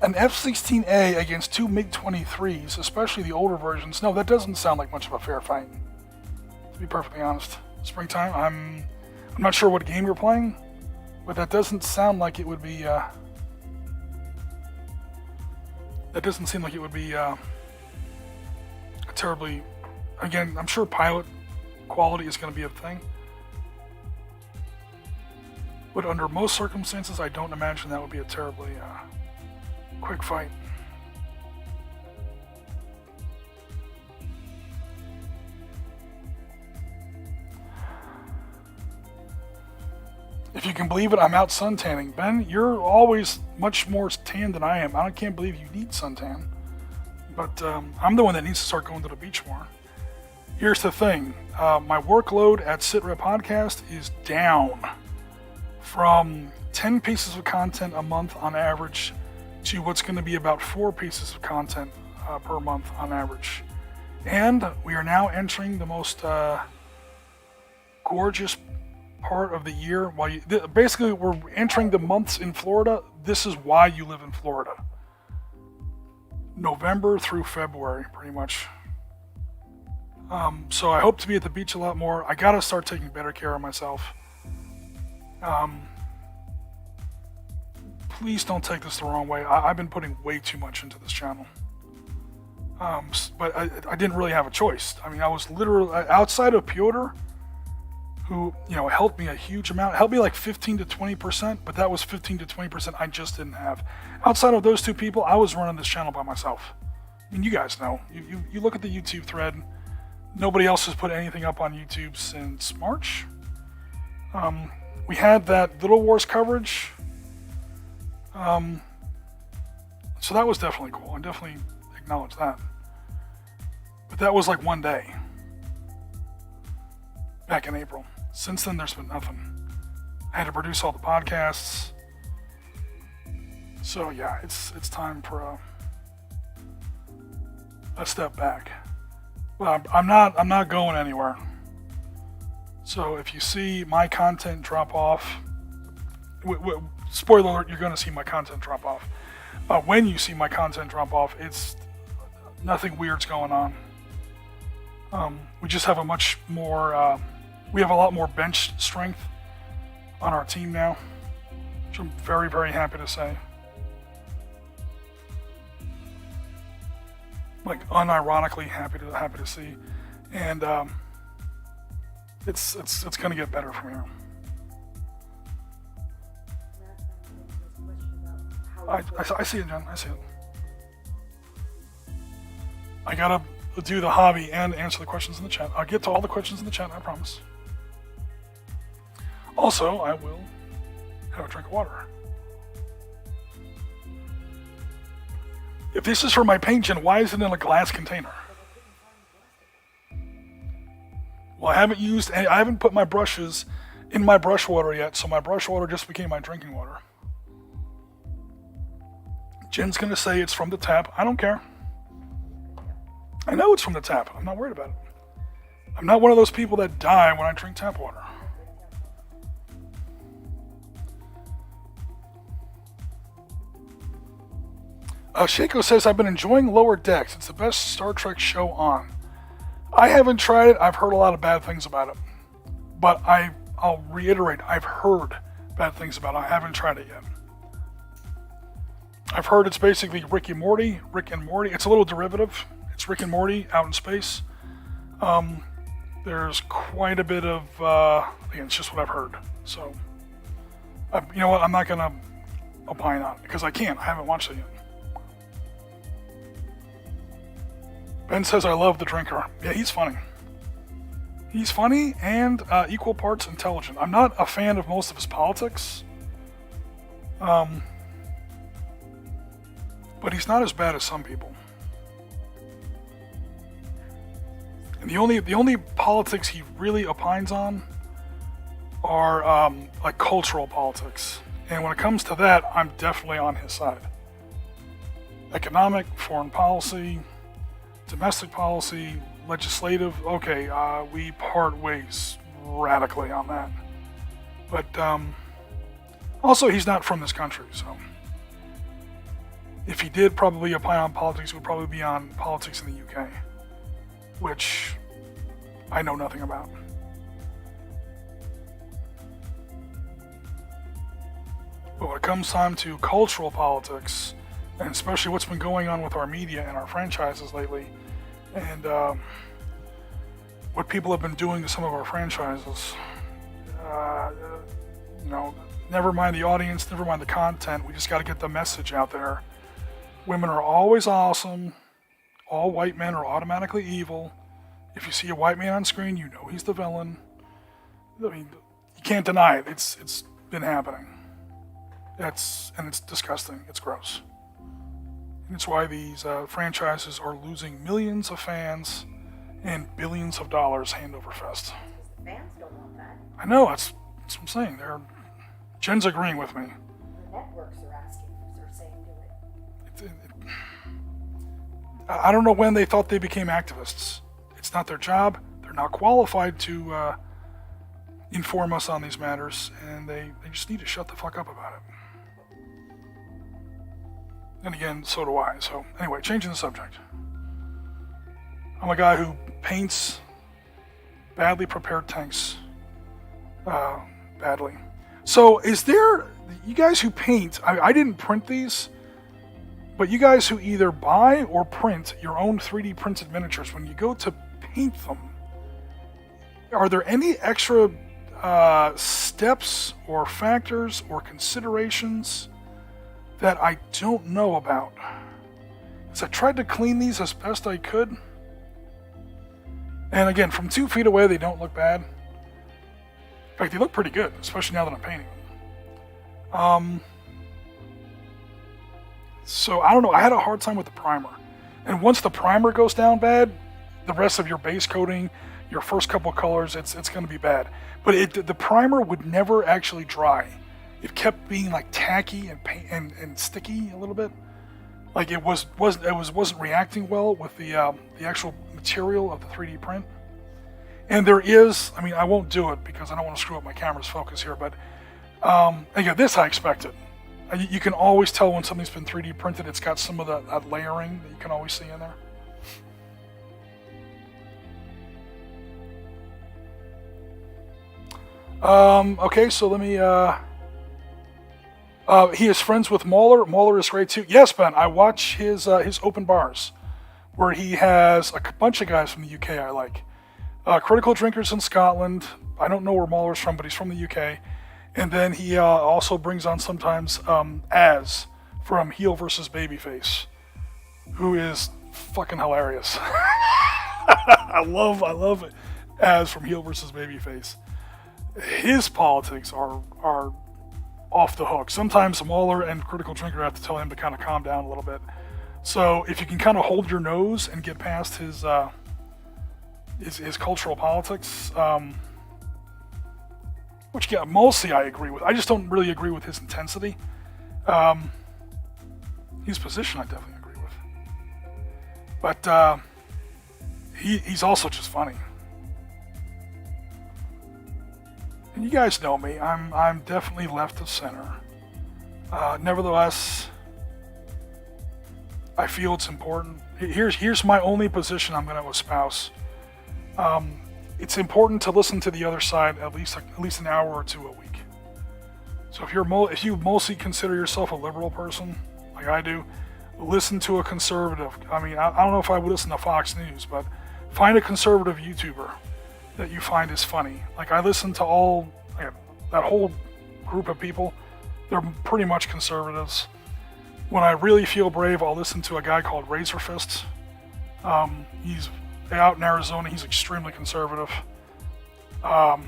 An F-16A against 2 MiG-23s, especially the older versions. No, that doesn't sound like much of a fair fight. to be perfectly honest. Springtime, I'm not sure what game you're playing, but that doesn't sound like it would be, that doesn't seem like it would be, a terribly, again, I'm sure pilot quality is going to be a thing. But under most circumstances, I don't imagine that would be a terribly quick fight. If you can believe it, I'm out suntanning. Ben, you're always much more tan than I am. I can't believe you need suntan. But I'm the one that needs to start going to the beach more. Here's the thing. My workload at SitRep Podcast is down from 10 pieces of content a month on average to what's going to be about 4 pieces of content per month on average. And we are now entering the most gorgeous part of the year. Basically, we're entering the months in Florida. This is why you live in Florida. November through February, pretty much. So I hope to be at the beach a lot more. I gotta start taking better care of myself. Please don't take this the wrong way. I've been putting way too much into this channel. But I didn't really have a choice. I mean, I was literally, outside of Piotr, who, helped me a huge amount, helped me like 15 to 20%, but that was 15 to 20% I just didn't have. Outside of those two people, I was running this channel by myself. I mean, you guys know. You look at the YouTube thread, nobody else has put anything up on YouTube since March. We had that Little Wars coverage. So that was definitely cool. I definitely acknowledge that. But that was like one day. Back in April. Since then, there's been nothing. I had to produce all the podcasts. So yeah, it's time for a step back. But I'm not going anywhere. So if you see my content drop off, spoiler alert, you're going to see my content drop off. When you see my content drop off, it's nothing weird's going on. We just have a much more, we have a lot more bench strength on our team now, which I'm very, very happy to say. Like unironically happy to see, and it's going to get better from here. I see it, Jen. I see it. I gotta do the hobby and answer the questions in the chat. I'll get to all the questions in the chat, I promise. Also, I will have a drink of water. If this is for my paint, Jen, why is it in a glass container? Well, I haven't put my brushes in my brush water yet, so my brush water just became my drinking water. Jen's gonna say it's from the tap. I don't care. I know it's from the tap. I'm not worried about it. I'm not one of those people that die when I drink tap water. Shaco says, I've been enjoying Lower Decks. It's the best Star Trek show on. I haven't tried it. I've heard a lot of bad things about it. But I'll reiterate, I've heard bad things about it. I haven't tried it yet. I've heard it's basically Rick and Morty. It's a little derivative. It's Rick and Morty out in space. There's quite a bit of, again, it's just what I've heard. So, you know what, I'm not going to opine on it because I can't. I haven't watched it yet. Ben says, I love the drinker. Yeah, he's funny. He's funny and equal parts intelligent. I'm not a fan of most of his politics. But he's not as bad as some people. And the only politics he really opines on are like cultural politics. And when it comes to that, I'm definitely on his side. Economic, foreign policy, domestic policy, legislative, okay, we part ways radically on that. But also, he's not from this country, so if he did probably opine on politics, it would probably be on politics in the UK, which I know nothing about. But when it comes time to cultural politics, and especially what's been going on with our media and our franchises lately, and what people have been doing to some of our franchises, never mind the audience, never mind the content, we just got to get the message out there. Women are always awesome. All white men are automatically evil. If you see a white man on screen, you know he's the villain. I mean, you can't deny it. It's been happening. It's disgusting. It's gross. And it's why these franchises are losing millions of fans and billions of dollars hand over fist. Because the fans don't want that. I know. That's what I'm saying. Jen's agreeing with me. The networks are asking, are saying do it. I don't know when they thought they became activists. It's not their job. They're not qualified to inform us on these matters, and they just need to shut the fuck up about it. And again, so do I. So anyway, changing the subject. I'm a guy who paints badly prepared tanks. Badly. So is there, you guys who paint, I didn't print these, but you guys who either buy or print your own 3D printed miniatures, when you go to paint them, are there any extra steps or factors or considerations that I don't know about? Because I tried to clean these as best I could. And again, from 2 feet away, they don't look bad. In fact, they look pretty good, especially now that I'm painting them. So, I don't know. I had a hard time with the primer. And once the primer goes down bad, the rest of your base coating, your first couple colors, it's going to be bad. But the primer would never actually dry. It kept being like tacky and sticky a little bit. Like it wasn't reacting well with the actual material of the 3D print. And there is, I mean, I won't do it because I don't want to screw up my camera's focus here, but again, this I expected. You can always tell when something's been 3D printed. It's got some of that layering that you can always see in there. Okay, so let me, he is friends with Mauler. Mauler is great too. Yes, Ben, I watch his open bars, where he has a bunch of guys from the UK I like. Critical Drinkers in Scotland. I don't know where Mauler's from, but he's from the UK. And then he also brings on sometimes Az from Heel vs. Babyface, who is fucking hilarious. I love Az from Heel vs. Babyface. His politics are off the hook. Sometimes Mauler and Critical Drinker have to tell him to kind of calm down a little bit. So if you can kind of hold your nose and get past his cultural politics, which yeah, mostly I agree with. I just don't really agree with his intensity. His position I definitely agree with. But he's also just funny. And you guys know me. I'm definitely left of center. Nevertheless, I feel it's important. Here's my only position I'm going to espouse. It's important to listen to the other side at least an hour or two a week. So if you mostly consider yourself a liberal person, like I do, listen to a conservative. I mean, I don't know if I would listen to Fox News, but find a conservative YouTuber that you find is funny. Like I listen to that whole group of people. They're pretty much conservatives. When I really feel brave, I'll listen to a guy called Razor Fist. He's out in Arizona. He's extremely conservative. Like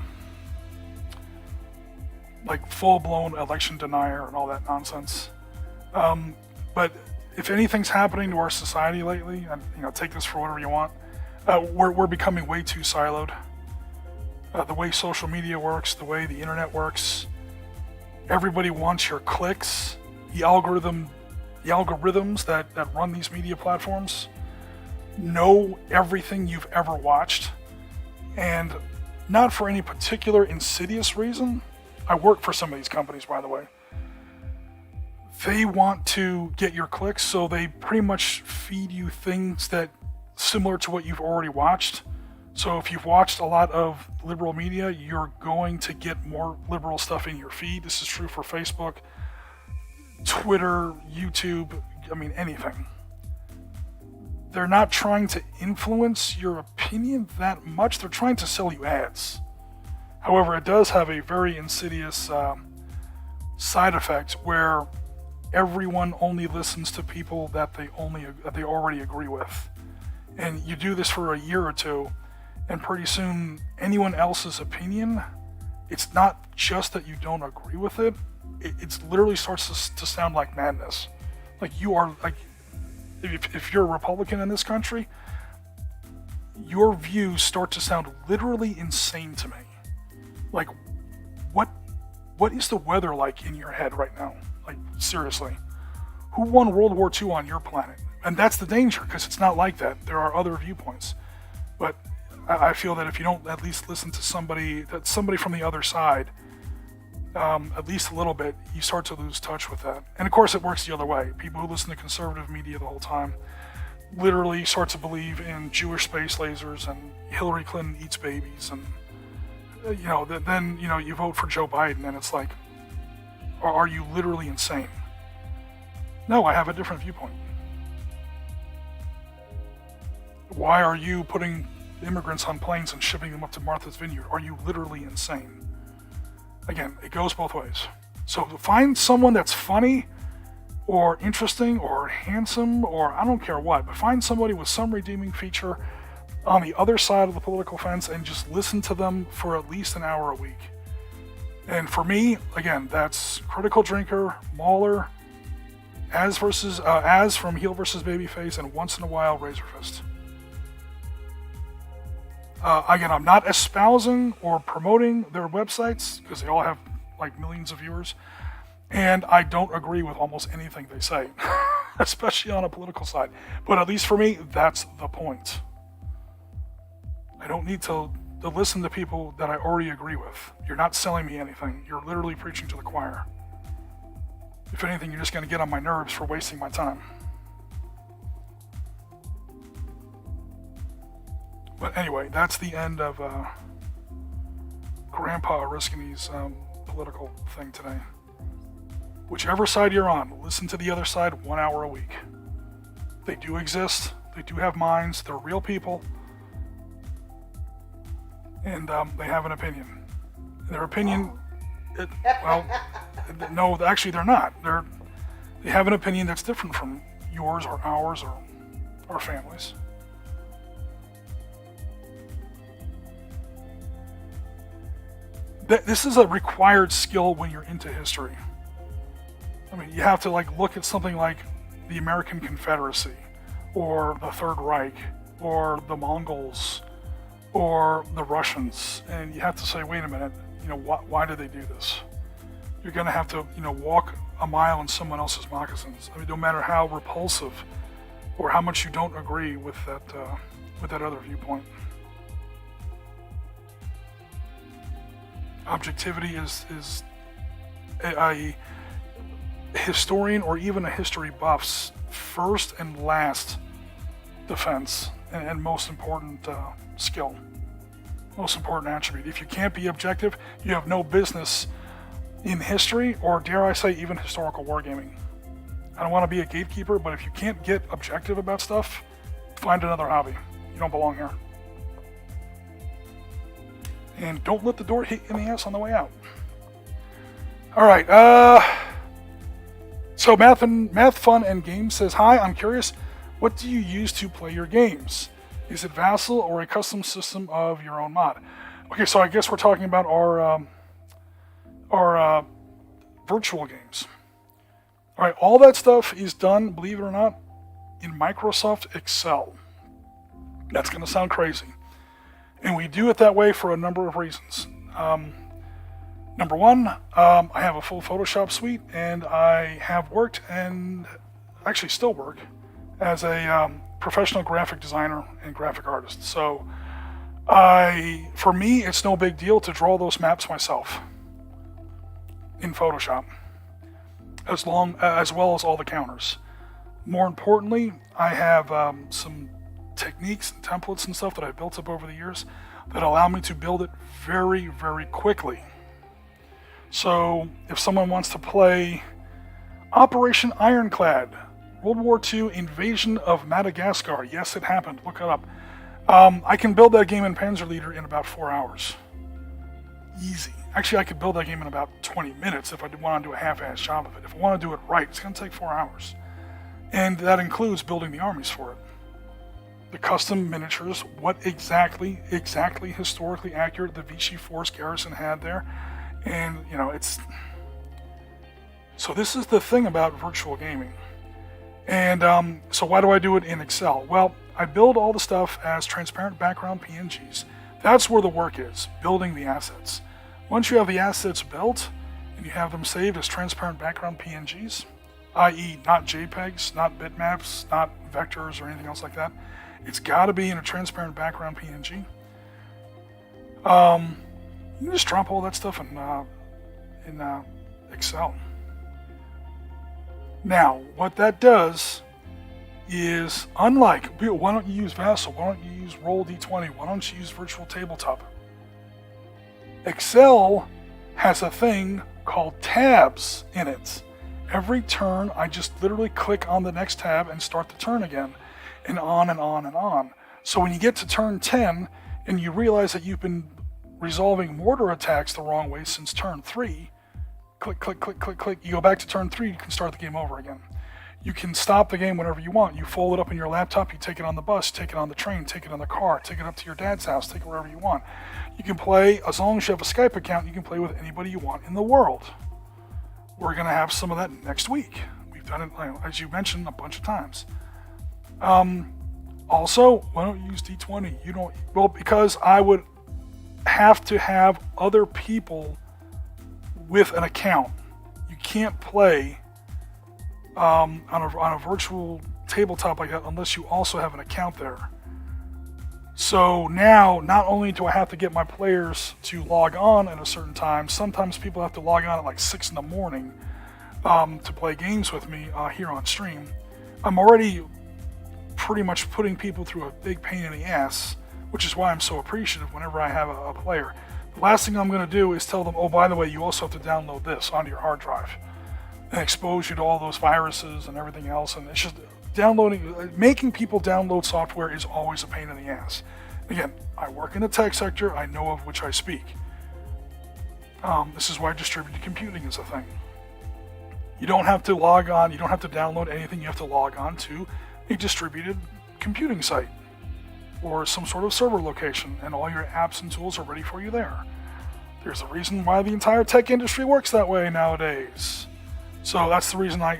full-blown election denier and all that nonsense. But if anything's happening to our society lately, and take this for whatever you want, we're becoming way too siloed. The way social media works, the way the internet works, everybody wants your clicks. The algorithms that run these media platforms know everything you've ever watched, and not for any particular insidious reason. I work for some of these companies, by the way. They want to get your clicks, so they pretty much feed you things that similar to what you've already watched, So if you've watched a lot of liberal media, you're going to get more liberal stuff in your feed. This is true for Facebook, Twitter, YouTube, anything. They're not trying to influence your opinion that much. They're trying to sell you ads. However, it does have a very insidious side effect where everyone only listens to people that they already agree with. And you do this for a year or two, and pretty soon anyone else's opinion, it's not just that you don't agree with it, it literally starts to sound like madness. Like you are, like, if you're a Republican in this country, your views start to sound literally insane to me. Like, what is the weather like in your head right now? Like, seriously. Who won World War II on your planet? And that's the danger, because it's not like that. There are other viewpoints. But I feel that if you don't at least listen to somebody from the other side, at least a little bit, you start to lose touch with that. And of course it works the other way. People who listen to conservative media the whole time literally start to believe in Jewish space lasers and Hillary Clinton eats babies, and then you vote for Joe Biden, and it's like, are you literally insane? No, I have a different viewpoint. Why are you putting immigrants on planes and shipping them up to Martha's Vineyard? Are you literally insane? Again, it goes both ways. So find someone that's funny or interesting or handsome or I don't care what, but find somebody with some redeeming feature on the other side of the political fence and just listen to them for at least an hour a week. And for me, again, that's Critical Drinker, Mauler, Az from Heel versus Babyface, and once in a while Razor Fist. Again, I'm not espousing or promoting their websites because they all have like millions of viewers, and I don't agree with almost anything they say, especially on a political side. But at least for me, that's the point. I don't need to listen to people that I already agree with. You're not selling me anything. You're literally preaching to the choir. If anything, you're just going to get on my nerves for wasting my time. But anyway, that's the end of Grandpa Oriskany's political thing today. Whichever side you're on, listen to the other side 1 hour a week. They do exist. They do have minds. They're real people. And they have an opinion. Their opinion, no, actually they're not. They have an opinion that's different from yours or ours or our families. This is a required skill when you're into history. I mean, you have to look at something like the American Confederacy, or the Third Reich, or the Mongols, or the Russians, and you have to say, wait a minute, why did they do this? You're going to have to, walk a mile in someone else's moccasins. I mean, no matter how repulsive or how much you don't agree with that other viewpoint. Objectivity is a historian or even a history buff's first and last defense and most important skill, most important attribute. If you can't be objective, you have no business in history, or dare I say even historical wargaming. I don't want to be a gatekeeper, but if you can't get objective about stuff, find another hobby. You don't belong here. And don't let the door hit you in the ass on the way out. All right. So Math Fun and Games says, hi, I'm curious, what do you use to play your games? Is it Vassal or a custom system of your own mod? Okay, so I guess we're talking about our virtual games. All right, all that stuff is done, believe it or not, in Microsoft Excel. That's going to sound crazy. And we do it that way for a number of reasons. Number one, I have a full Photoshop suite, and I have worked and actually still work as a professional graphic designer and graphic artist. So for me, it's no big deal to draw those maps myself in Photoshop, as well as all the counters. More importantly, I have some techniques and templates and stuff that I built up over the years that allow me to build it very, very quickly. So if someone wants to play Operation Ironclad, World War II Invasion of Madagascar, yes, it happened, look it up. I can build that game in Panzerleader in about 4 hours. Easy. Actually, I could build that game in about 20 minutes if I want to do a half-ass job of it. If I want to do it right, it's going to take 4 hours. And that includes building the armies for it. The custom miniatures, what exactly historically accurate the Vichy Force garrison had there. And, it's... So this is the thing about virtual gaming. And so why do I do it in Excel? Well, I build all the stuff as transparent background PNGs. That's where the work is, building the assets. Once you have the assets built, and you have them saved as transparent background PNGs, i.e. not JPEGs, not bitmaps, not vectors or anything else like that, it's got to be in a transparent background PNG. You can just drop all that stuff in Excel. Now, what that does is, unlike, why don't you use Vassal? Why don't you use Roll D20? Why don't you use Virtual Tabletop? Excel has a thing called tabs in it. Every turn, I just literally click on the next tab and start the turn again, and on and on and on. So when you get to turn 10, and you realize that you've been resolving mortar attacks the wrong way since turn 3, click, click, click, click, click. You go back to turn 3, you can start the game over again. You can stop the game whenever you want. You fold it up in your laptop, you take it on the bus, take it on the train, take it on the car, take it up to your dad's house, take it wherever you want. You can play, as long as you have a Skype account, you can play with anybody you want in the world. We're going to have some of that next week. We've done it, as you mentioned, a bunch of times. Also, why don't you use D20? Well, because I would have to have other people with an account. You can't play on a virtual tabletop like that unless you also have an account there. So now, not only do I have to get my players to log on at a certain time, sometimes people have to log on at like 6 in the morning to play games with me here on stream. I'm already pretty much putting people through a big pain in the ass, which is why I'm so appreciative whenever I have a player. The last thing I'm going to do is tell them, oh, by the way, you also have to download this onto your hard drive and expose you to all those viruses and everything else. And it's just making people download software is always a pain in the ass. Again, I work in the tech sector. I know of which I speak. This is why distributed computing is a thing. You don't have to log on. You don't have to download anything. You have to log on to a distributed computing site or some sort of server location, and all your apps and tools are ready for you there. There's a reason why the entire tech industry works that way nowadays. So that's the reason I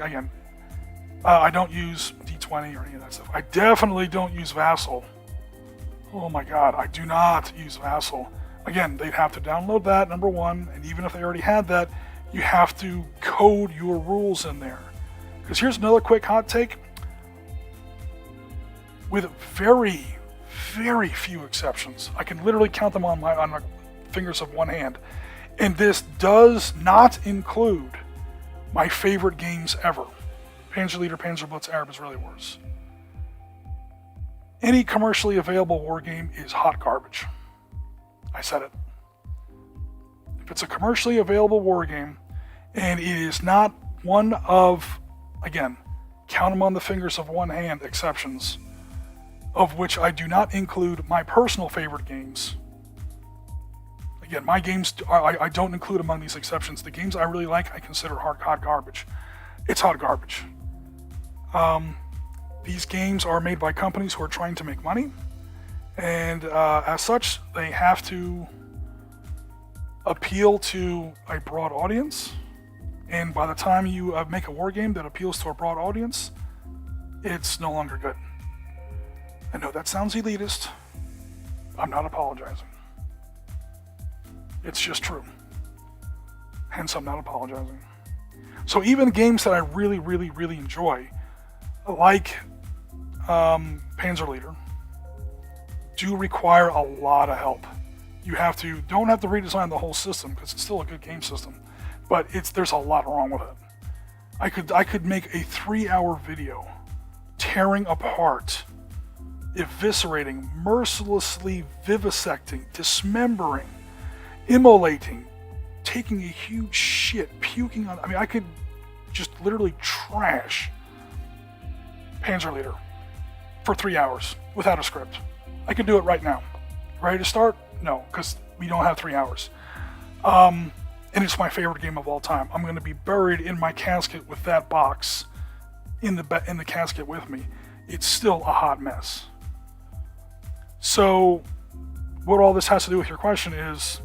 don't use D20 or any of that stuff. I definitely don't use Vassal. Oh my god, I do not use Vassal. Again, they'd have to download that, number one, and even if they already had that, you have to code your rules in there. Because here's another quick hot take. With very, very few exceptions, I can literally count them on the fingers of one hand, and this does not include my favorite games ever. Panzerleader, Panzerblitz, Arab Israeli Wars. Any commercially available war game is hot garbage. I said it. If it's a commercially available war game, and it is not one of, again, count them on the fingers of one hand exceptions, of which I do not include my personal favorite games. Again, my games, I don't include among these exceptions. The games I really like, I consider hot garbage. It's hot garbage. These games are made by companies who are trying to make money, and as such, they have to appeal to a broad audience. And by the time you make a war game that appeals to a broad audience, it's no longer good. I know that sounds elitist. I'm not apologizing. It's just true. Hence, I'm not apologizing. So even games that I really, really, really enjoy, like Panzerleader, do require a lot of help. You don't have to redesign the whole system because it's still a good game system, but there's a lot wrong with it. I could make a 3-hour video tearing apart eviscerating, mercilessly vivisecting, dismembering, immolating, taking a huge shit, puking on. I mean, I could just literally trash Panzerleader for 3 hours without a script. I could do it right now. Ready to start? No, because we don't have 3 hours. And it's my favorite game of all time. I'm going to be buried in my casket with that box in the casket with me. It's still a hot mess. So, what all this has to do with your question is,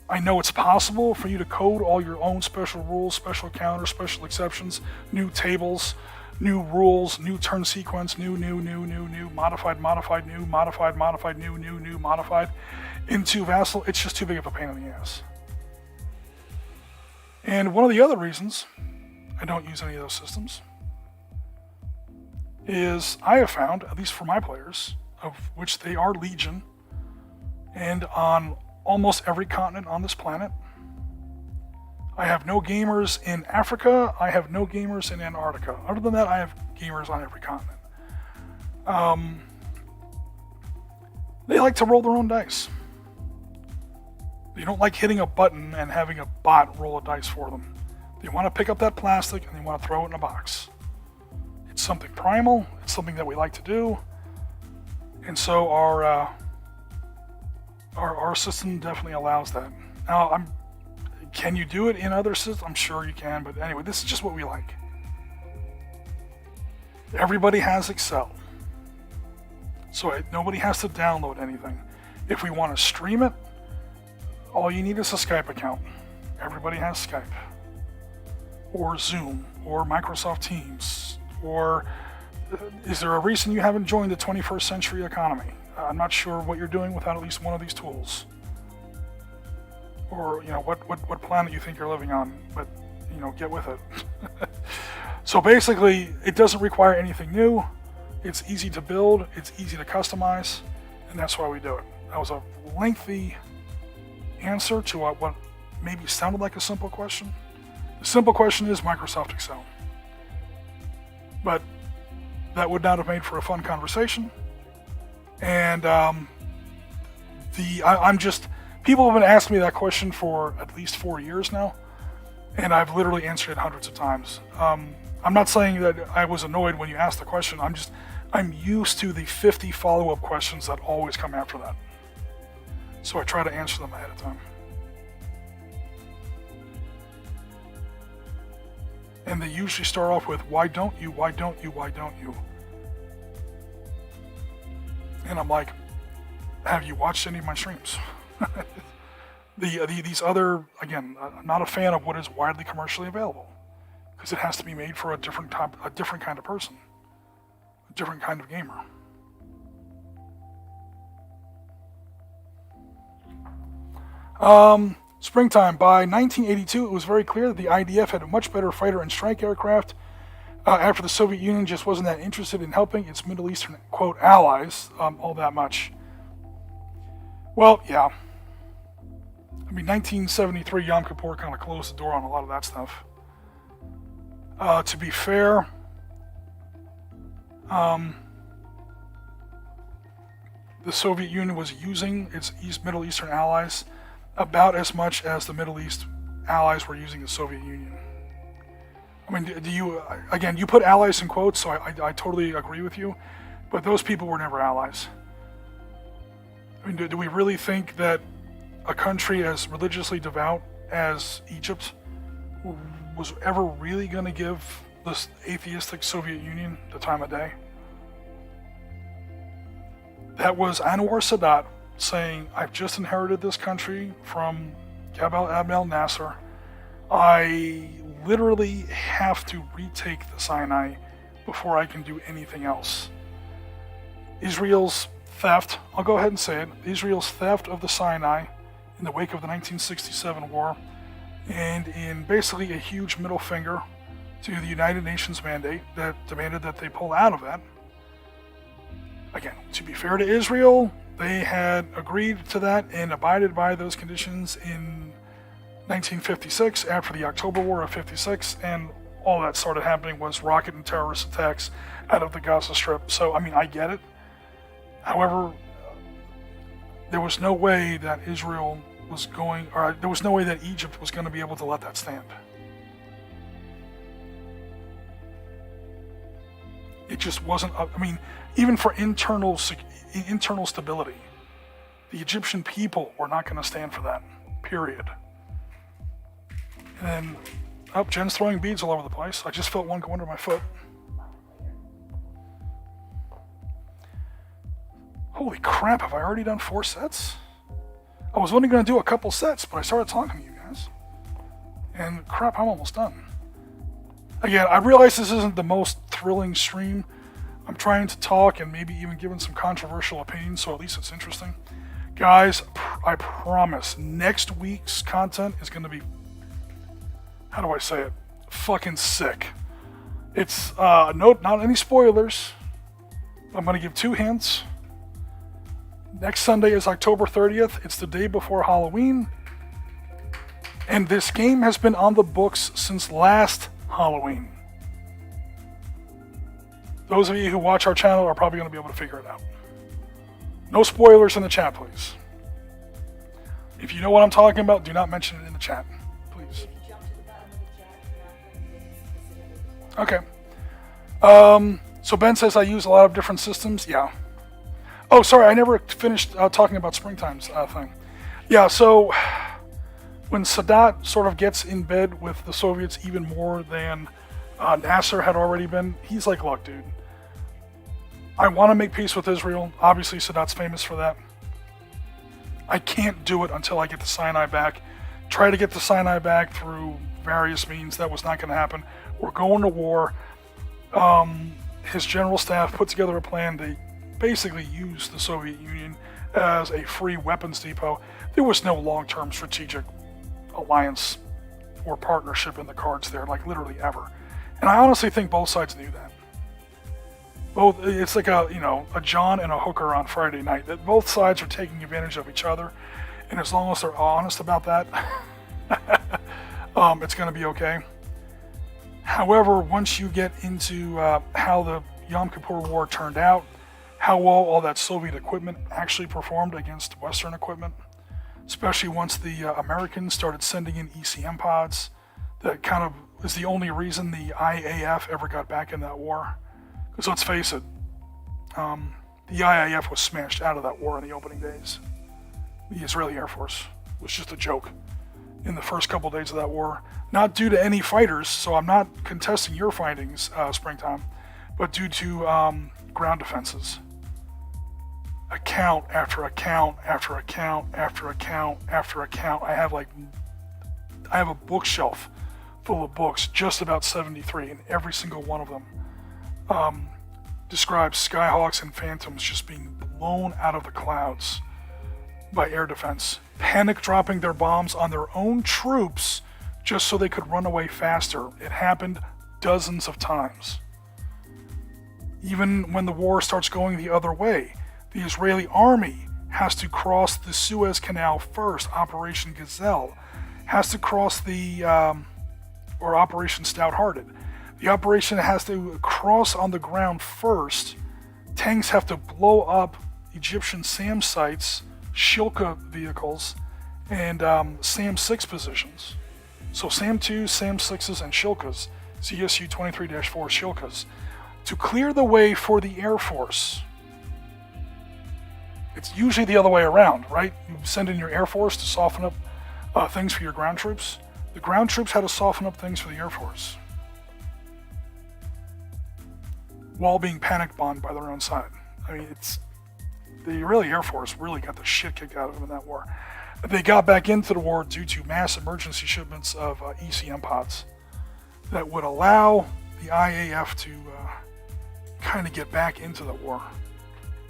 I know it's possible for you to code all your own special rules, special counters, special exceptions, new tables, new rules, new turn sequence, new, modified, new, modified, new, modified, into Vassal. It's just too big of a pain in the ass. And one of the other reasons I don't use any of those systems is I have found, at least for my players, of which they are legion, and on almost every continent on this planet. I have no gamers in Africa. I have no gamers in Antarctica. Other than that, I have gamers on every continent. They like to roll their own dice. They don't like hitting a button and having a bot roll a dice for them. They want to pick up that plastic and they want to throw it in a box. It's something primal. It's something that we like to do. And so our system definitely allows that. Now, can you do it in other systems? I'm sure you can, but anyway, this is just what we like. Everybody has Excel, so nobody has to download anything. If we want to stream it, all you need is a Skype account. Everybody has Skype, or Zoom, or Microsoft Teams, or is there a reason you haven't joined the 21st century economy? I'm not sure what you're doing without at least one of these tools. Or, what planet you think you're living on, but, get with it. So basically, it doesn't require anything new. It's easy to build, it's easy to customize, and that's why we do it. That was a lengthy answer to what maybe sounded like a simple question. The simple question is Microsoft Excel. But that would not have made for a fun conversation. And people have been asking me that question for at least 4 years now, and I've literally answered it hundreds of times. I'm not saying that I was annoyed when you asked the question. I'm used to the 50 follow-up questions that always come after that. So I try to answer them ahead of time. And they usually start off with, why don't you, why don't you, why don't you? And I'm like, have you watched any of my streams? These other, again, I'm not a fan of what is widely commercially available, because it has to be made for a different kind of person, a different kind of gamer. Springtime. By 1982, it was very clear that the IDF had a much better fighter and strike aircraft after the Soviet Union just wasn't that interested in helping its Middle Eastern, quote, allies all that much. Well, yeah. 1973 Yom Kippur kind of closed the door on a lot of that stuff. To be fair, the Soviet Union was using its Middle Eastern allies about as much as the Middle East allies were using the Soviet Union. You put allies in quotes, so I totally agree with you, but those people were never allies. Do we really think that a country as religiously devout as Egypt was ever really going to give this atheistic Soviet Union the time of day? That was Anwar Sadat saying, I've just inherited this country from Jabal Abdel Nasser. I literally have to retake the Sinai before I can do anything else. Israel's theft, I'll go ahead and say it, Israel's theft of the Sinai in the wake of the 1967 war, and in basically a huge middle finger to the United Nations mandate that demanded that they pull out of that. Again, to be fair to Israel, they had agreed to that and abided by those conditions in 1956 after the October War of 56, and all that started happening was rocket and terrorist attacks out of the Gaza Strip. So, I get it. However, there was no way that Israel was going, or there was no way that Egypt was going to be able to let that stand. It just wasn't, I mean, even for internal stability, the Egyptian people were not going to stand for that, period. And then, Jen's throwing beads all over the place. I just felt one go under my foot. Holy crap, have I already done 4 sets? I was only going to do a couple sets, but I started talking to you guys. And crap, I'm almost done. Again, I realize this isn't the most thrilling stream. I'm trying to talk and maybe even giving some controversial opinions, so at least it's interesting. Guys, I promise, next week's content is going to be, how do I say it, fucking sick. It's, not any spoilers. I'm going to give 2 hints. Next Sunday is October 30th. It's the day before Halloween. And this game has been on the books since last Halloween. Those of you who watch our channel are probably going to be able to figure it out. No spoilers in the chat, please. If you know what I'm talking about, do not mention it in the chat, please. Okay. So Ben says I use a lot of different systems. Yeah. Oh, sorry, I never finished talking about Springtime's thing. Yeah, so when Sadat sort of gets in bed with the Soviets even more than Nasser had already been, he's like, look, dude, I want to make peace with Israel. Obviously, Sadat's famous for that. I can't do it until I get the Sinai back. Try to get the Sinai back through various means. That was not going to happen. We're going to war. His general staff put together a plan to basically use the Soviet Union as a free weapons depot. There was no long-term strategic alliance or partnership in the cards there, like literally ever. And I honestly think both sides knew that. It's like a John and a hooker on Friday night, that both sides are taking advantage of each other, and as long as they're honest about that, it's going to be okay. However, once you get into how the Yom Kippur War turned out, how well all that Soviet equipment actually performed against Western equipment, especially once the Americans started sending in ECM pods, that kind of is the only reason the IAF ever got back in that war. Because let's face it, the IAF was smashed out of that war in the opening days. The Israeli Air Force was just a joke in the first couple days of that war. Not due to any fighters, so I'm not contesting your findings, Springtime, but due to ground defenses. Account after account after account after account after account. I have a bookshelf full of books just about 73, and every single one of them describes Skyhawks and Phantoms just being blown out of the clouds by air defense, panic dropping their bombs on their own troops just so they could run away faster. It happened dozens of times. Even when the war starts going the other way, the Israeli army has to cross the Suez Canal first, Operation Gazelle, has to cross or Operation Stout-Hearted. The operation has to cross on the ground first. Tanks have to blow up Egyptian SAM sites, Shilka vehicles, and SAM-6 positions. So SAM-2, SAM-6s, and Shilkas, CSU 23-4 Shilkas, to clear the way for the Air Force. It's usually the other way around, right? You send in your Air Force to soften up things for your ground troops. The ground troops had to soften up things for the Air Force, while being panic bombed by their own side. I mean, the Israeli Air Force really got the shit kicked out of them in that war. They got back into the war due to mass emergency shipments of ECM pods that would allow the IAF to kind of get back into the war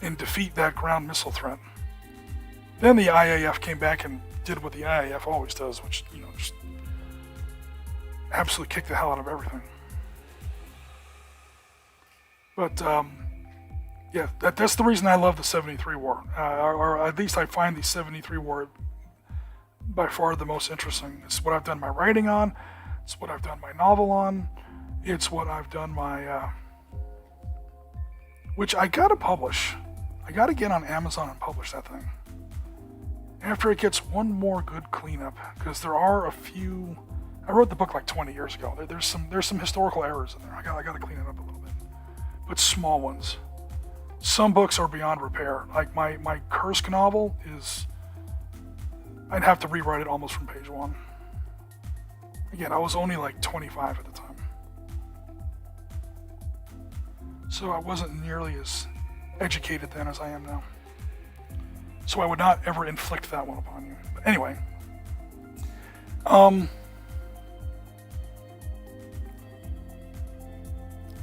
and defeat that ground missile threat. Then the IAF came back and did what the IAF always does, which, just absolutely kicked the hell out of everything. But, yeah, that's the reason I love the 73 war. Or at least I find the 73 war by far the most interesting. It's what I've done my writing on. It's what I've done my novel on. It's what I've done my... which I gotta publish. I gotta get on Amazon and publish that thing. After it gets one more good cleanup, because there are a few. I wrote the book like 20 years ago. There's some historical errors in there. I gotta clean it up a little bit, but small ones. Some books are beyond repair. Like my Kursk novel is. I'd have to rewrite it almost from page 1. Again, I was only like 25 at the time, so I wasn't nearly as educated then as I am now. So I would not ever inflict that one upon you. But anyway,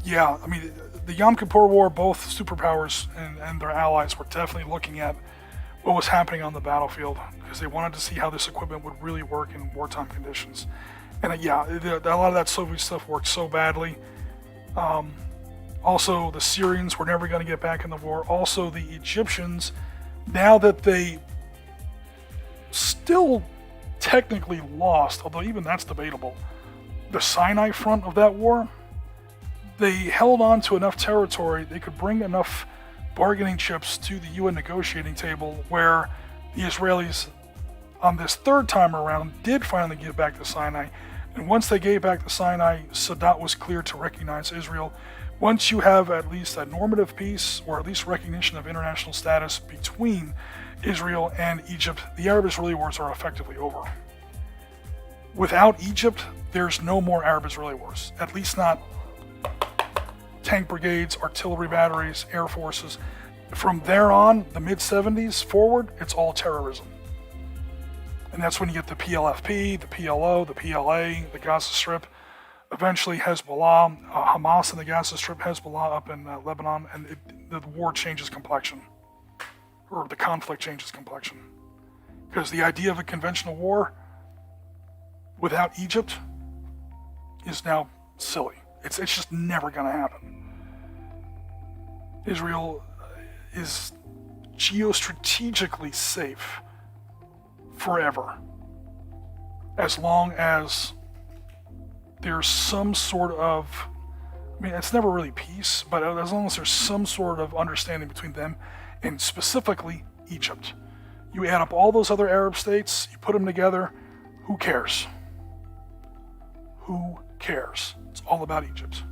yeah, I mean, the Yom Kippur War, both superpowers and their allies were definitely looking at what was happening on the battlefield because they wanted to see how this equipment would really work in wartime conditions. And yeah, a lot of that Soviet stuff worked so badly. Also, the Syrians were never going to get back in the war. Also, the Egyptians, now that they still technically lost, although even that's debatable, the Sinai Front of that war, they held on to enough territory, they could bring enough bargaining chips to the UN negotiating table where the Israelis, on this third time around, did finally give back the Sinai. And once they gave back the Sinai, Sadat was clear to recognize Israel. Once you have at least a normative peace, or at least recognition of international status between Israel and Egypt, the Arab-Israeli wars are effectively over. Without Egypt, there's no more Arab-Israeli wars. At least not tank brigades, artillery batteries, air forces. From there on, the mid-70s forward, it's all terrorism. And that's when you get the PLFP, the PLO, the PLA, the Gaza Strip, eventually Hezbollah, Hamas in the Gaza Strip, Hezbollah up in Lebanon, and the war changes complexion. Or the conflict changes complexion. Because the idea of a conventional war without Egypt is now silly. It's just never going to happen. Israel is geostrategically safe forever, as long as there's some sort of, I mean, it's never really peace, but as long as there's some sort of understanding between them and specifically Egypt. You add up all those other Arab states, you put them together, who cares? Who cares? It's all about Egypt.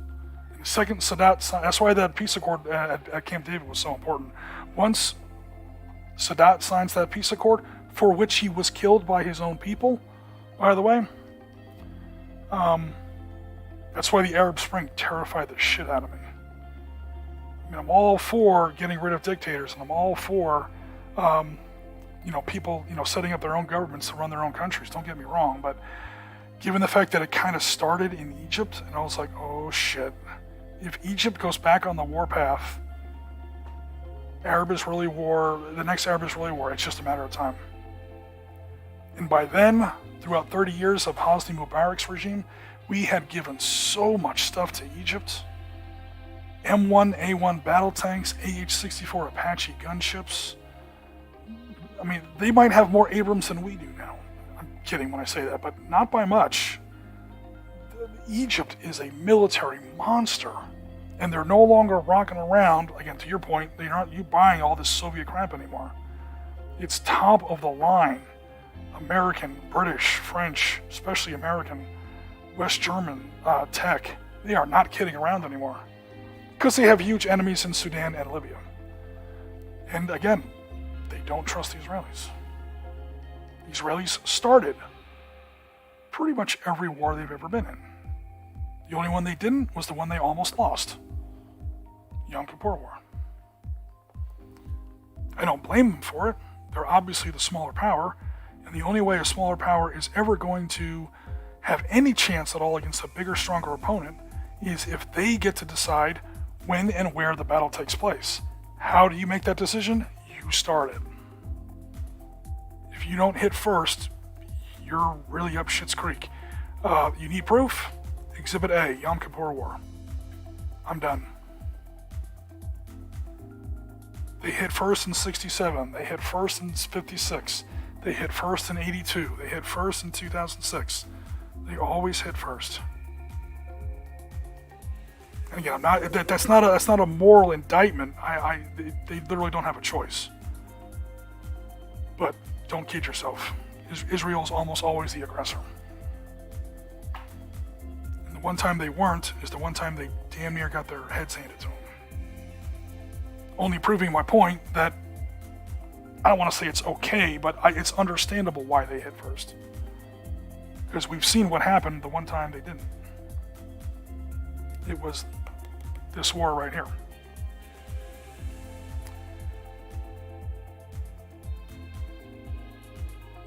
And the second Sadat, that's why that peace accord at Camp David was so important. Once Sadat signs that peace accord, for which he was killed by his own people, by the way, that's why the Arab Spring terrified the shit out of me. I mean, I'm all for getting rid of dictators, and I'm all for, people, setting up their own governments to run their own countries. Don't get me wrong, but given the fact that it kind of started in Egypt, and I was like, oh shit, if Egypt goes back on the warpath, Arab-Israeli war, the next Arab-Israeli war, it's just a matter of time. And by then, throughout 30 years of Hosni Mubarak's regime, we had given so much stuff to Egypt. M1A1 battle tanks, AH-64 Apache gunships. I mean, they might have more Abrams than we do now. I'm kidding when I say that, but not by much. Egypt is a military monster, and they're no longer rocking around, again, to your point, they're not you buying all this Soviet crap anymore. It's top of the line. American, British, French, especially American, West German tech. They are not kidding around anymore. Because they have huge enemies in Sudan and Libya. And again, they don't trust the Israelis. The Israelis started pretty much every war they've ever been in. The only one they didn't was the one they almost lost. Yom Kippur War. I don't blame them for it. They're obviously the smaller power, and the only way a smaller power is ever going to have any chance at all against a bigger, stronger opponent is if they get to decide when and where the battle takes place. How do you make that decision? You start it. If you don't hit first, you're really up shit's creek. You need proof? Exhibit A, Yom Kippur War. I'm done. They hit first in 67. They hit first in 56. They hit first in 82. They hit first in 2006. They always hit first. Again, I'm not. That's not a moral indictment. They literally don't have a choice. But don't kid yourself. Israel's almost always the aggressor. And the one time they weren't is the one time they damn near got their heads handed to them. Only proving my point that I don't want to say it's okay, but it's understandable why they hit first. Because we've seen what happened the one time they didn't. It was this war right here.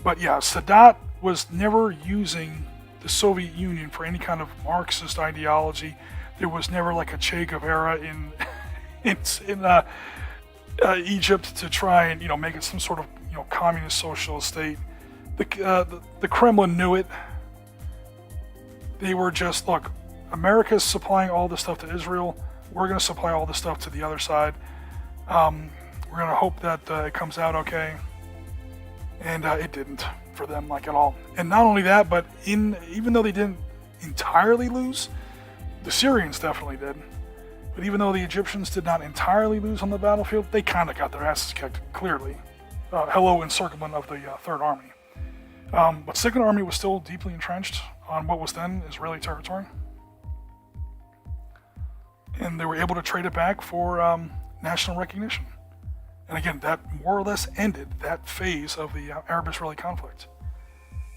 But yeah, Sadat was never using the Soviet Union for any kind of Marxist ideology. There was never like a Che Guevara in Egypt to try and make it some sort of communist socialist state. The Kremlin knew it. They were just, look, America's supplying all this stuff to Israel. We're going to supply all this stuff to the other side. We're going to hope that it comes out okay. And it didn't for them, like, at all. And not only that, but even though they didn't entirely lose, the Syrians definitely did. But even though the Egyptians did not entirely lose on the battlefield, they kind of got their asses kicked, clearly. Hello, encirclement of the Third Army. But Second Army was still deeply entrenched on what was then Israeli territory. And they were able to trade it back for national recognition. And again, that more or less ended that phase of the Arab-Israeli conflict.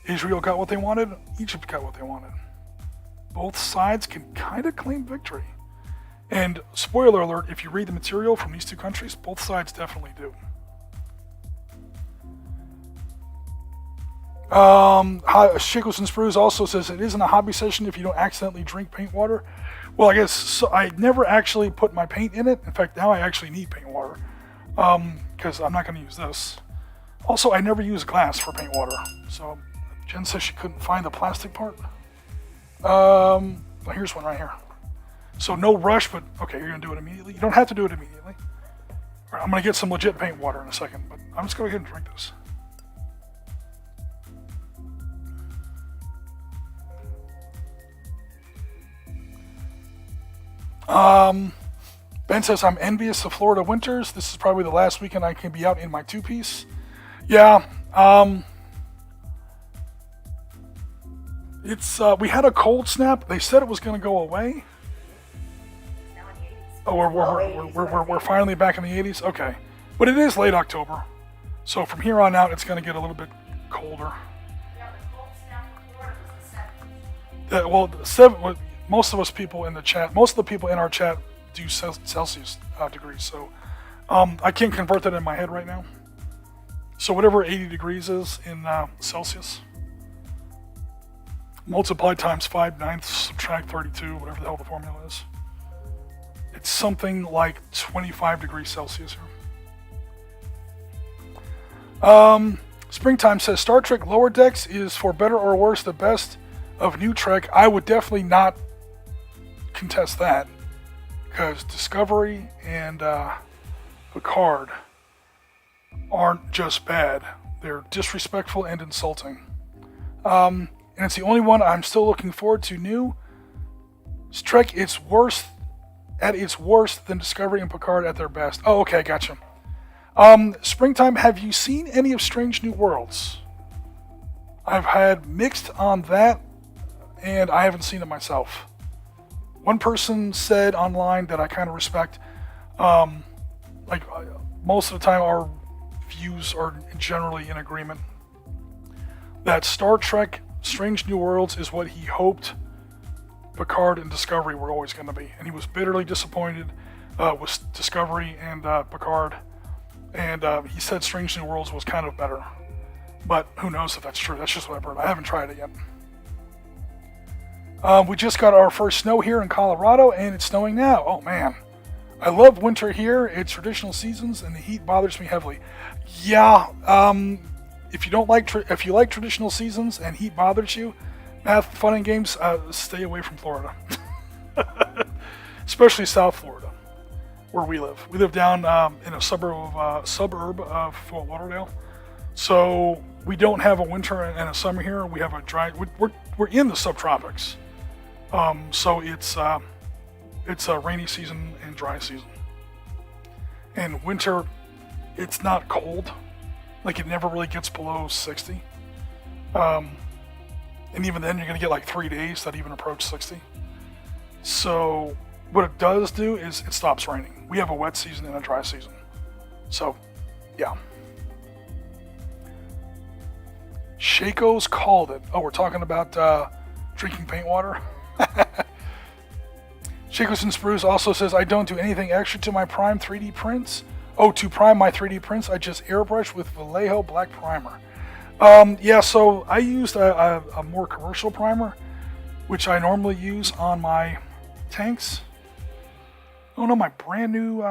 Israel got what they wanted, Egypt got what they wanted. Both sides can kind of claim victory. And spoiler alert, if you read the material from these two countries, both sides definitely do. Shakos and Sprues also says it isn't a hobby session if you don't accidentally drink paint water. Well, I guess so. I never actually put my paint in it. In fact, now I actually need paint water because I'm not going to use this. Also, I never use glass for paint water. So Jen says she couldn't find the plastic part. Well, here's one right here. So no rush, but okay, you're going to do it immediately. You don't have to do it immediately. All right, I'm going to get some legit paint water in a second, but I'm just going to go ahead and drink this. Ben says, I'm envious of Florida winters. This is probably the last weekend I can be out in my two-piece. Yeah, we had a cold snap. They said it was going to go away. Oh, we're finally back in the 80s? Okay. But it is late October. So from here on out, it's going to get a little bit colder. Yeah, the cold snap in Florida was the 70s. Most of us people in the chat, most of the people in our chat do Celsius degrees. So I can't convert that in my head right now. So whatever 80 degrees is in Celsius, multiply times 5/9, subtract 32, whatever the hell the formula is. It's something like 25 degrees Celsius here. Springtime says, Star Trek Lower Decks is for better or worse the best of New Trek. I would definitely not contest that, because Discovery and Picard aren't just bad. They're disrespectful and insulting. And it's the only one I'm still looking forward to new. Trek, it's worse at its worst than Discovery and Picard at their best. Oh, okay, gotcha. Springtime, have you seen any of Strange New Worlds? I've had mixed on that, and I haven't seen it myself. One person said online that I kind of respect, most of the time our views are generally in agreement, that Star Trek Strange New Worlds is what he hoped Picard and Discovery were always going to be. And he was bitterly disappointed with Discovery and Picard. And he said Strange New Worlds was kind of better. But who knows if that's true. That's just what I've heard. I haven't tried it yet. We just got our first snow here in Colorado, and it's snowing now. Oh, man. I love winter here. It's traditional seasons, and the heat bothers me heavily. Yeah, if you like traditional seasons and heat bothers you, math, fun and games, stay away from Florida. Especially South Florida, where we live. We live down in a suburb of Fort Lauderdale. So we don't have a winter and a summer here. We have a dry. We're in the subtropics. So it's It's a rainy season and dry season. And winter, it's not cold. Like, it never really gets below 60. And even then, you're going to get like 3 days that even approach 60. So what it does do is it stops raining. We have a wet season and a dry season. So, yeah. Shaco's called it. Oh, we're talking about drinking paint water? Shaco's in Spruce also says, I don't do anything extra to my Prime 3D prints. Oh, to prime my 3D prints, I just airbrush with Vallejo black primer. Yeah, so I used a more commercial primer, which I normally use on my tanks. Oh no, my brand new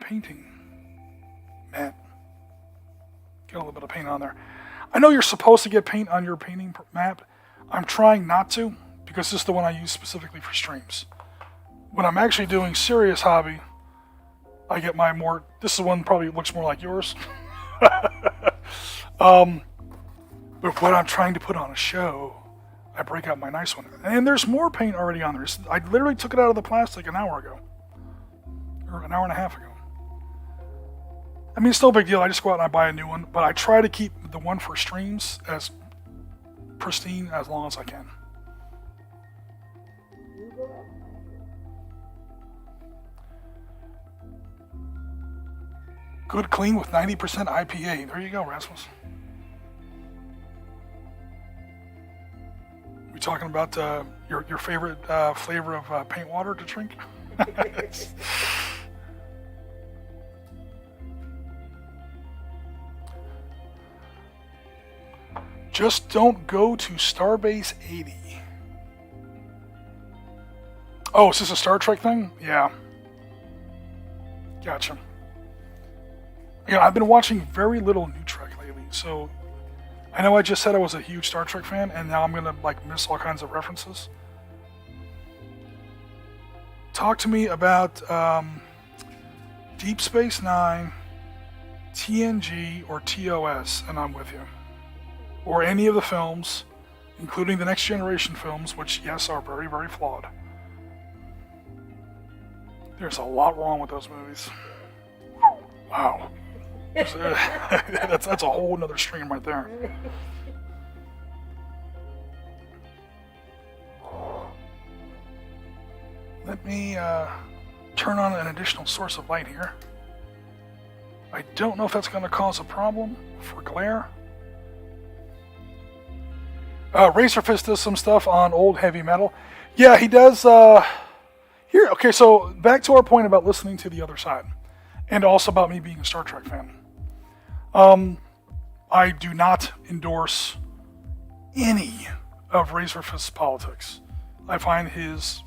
painting mat. Get a little bit of paint on there. I know you're supposed to get paint on your painting mat. I'm trying not to, because this is the one I use specifically for streams. When I'm actually doing serious hobby, I get my more, this is one probably looks more like yours. But when I'm trying to put on a show, I break out my nice one. And there's more paint already on there. I literally took it out of the plastic an hour ago. Or an hour and a half ago. I mean, it's still a big deal. I just go out and I buy a new one. But I try to keep the one for streams as pristine as long as I can. Good clean with 90% IPA. There you go, Rasmus. We talking about your favorite flavor of paint water to drink? Just don't go to Starbase 80. Oh, is this a Star Trek thing? Yeah. Gotcha. Yeah, I've been watching very little new Trek lately, so I know I just said I was a huge Star Trek fan, and now I'm gonna miss all kinds of references. Talk to me about Deep Space Nine, TNG, or TOS, and I'm with you. Or any of the films, including the Next Generation films, which, yes, are very, very flawed. There's a lot wrong with those movies. Wow. That's a whole nother stream right there. Let me turn on an additional source of light here. I don't know if that's going to cause a problem for glare. Razorfist does some stuff on old heavy metal. Yeah, he does. Here, okay, so back to our point about listening to the other side, and also about me being a Star Trek fan. I do not endorse any of Razorfist's politics. I find his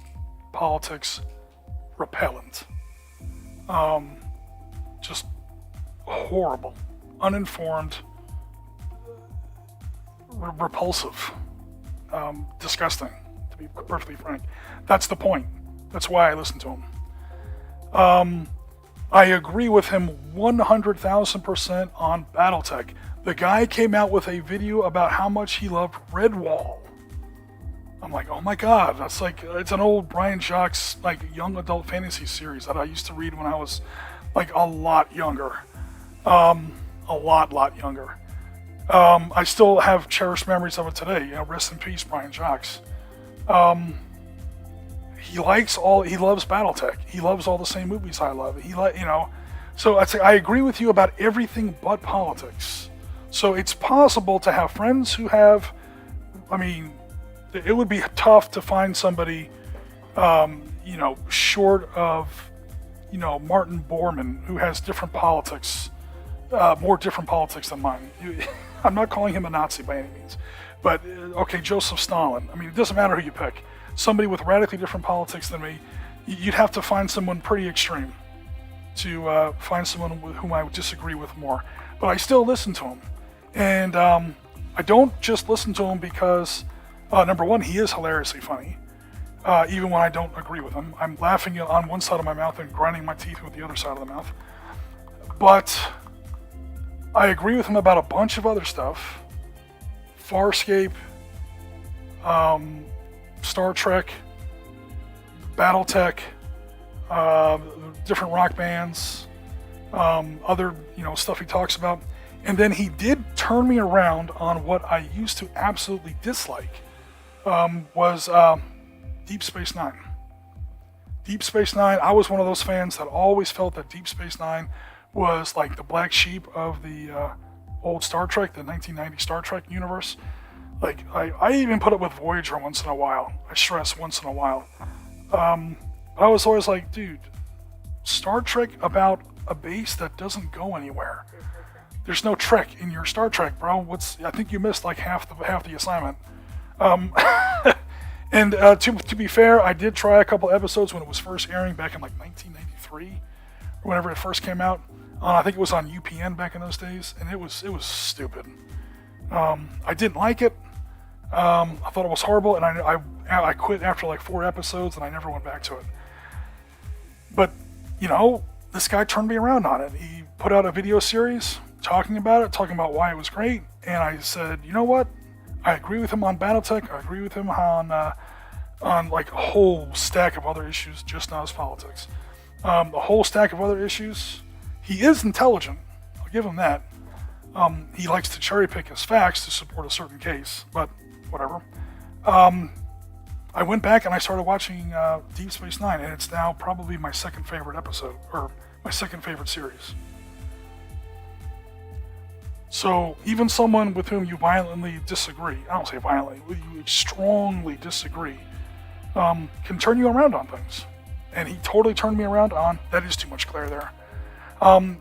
politics repellent. Just horrible, uninformed, repulsive, disgusting, to be perfectly frank. That's the point. That's why I listen to him. I agree with him 100,000% on Battletech. The guy came out with a video about how much he loved Redwall. I'm like, oh my god, that's it's an old Brian Jacques young adult fantasy series that I used to read when I was a lot younger. A lot younger. I still have cherished memories of it today. Rest in peace, Brian Jacques. He loves Battletech. He loves all the same movies I love. So I'd say I agree with you about everything but politics. So it's possible to have friends who have, it would be tough to find somebody, short of, Martin Bormann, who has different politics, more different politics than mine. I'm not calling him a Nazi by any means, but okay, Joseph Stalin. It doesn't matter who you pick. Somebody with radically different politics than me, you'd have to find someone pretty extreme to find someone with whom I would disagree with more. But I still listen to him. And I don't just listen to him because, number one, he is hilariously funny, even when I don't agree with him. I'm laughing on one side of my mouth and grinding my teeth with the other side of the mouth. But I agree with him about a bunch of other stuff. Farscape, Star Trek, Battletech, different rock bands, other stuff he talks about. And then he did turn me around on what I used to absolutely dislike, was Deep Space Nine. Deep Space Nine, I was one of those fans that always felt that Deep Space Nine was like the black sheep of the old Star Trek, the 1990 Star Trek universe. Like, I even put up with Voyager once in a while. I stress once in a while. I was always like, dude, Star Trek about a base that doesn't go anywhere. There's no Trek in your Star Trek, bro. I think you missed like half the assignment. And to be fair, I did try a couple episodes when it was first airing back in like 1993, or whenever it first came out. I think it was on UPN back in those days, and it was stupid. I didn't like it. I thought it was horrible, and I quit after like 4 episodes, and I never went back to it. But this guy turned me around on it. He put out a video series talking about why it was great, and I said, you know what? I agree with him on BattleTech. I agree with him on like a whole stack of other issues, just not his politics. A whole stack of other issues. He is intelligent. I'll give him that. He likes to cherry pick his facts to support a certain case, but whatever. I went back and I started watching Deep Space Nine, and it's now probably my second favorite episode, or my second favorite series. So even someone with whom you violently disagree, I don't say violently, with you strongly disagree, can turn you around on things. And he totally turned me around on, that is too much glare there.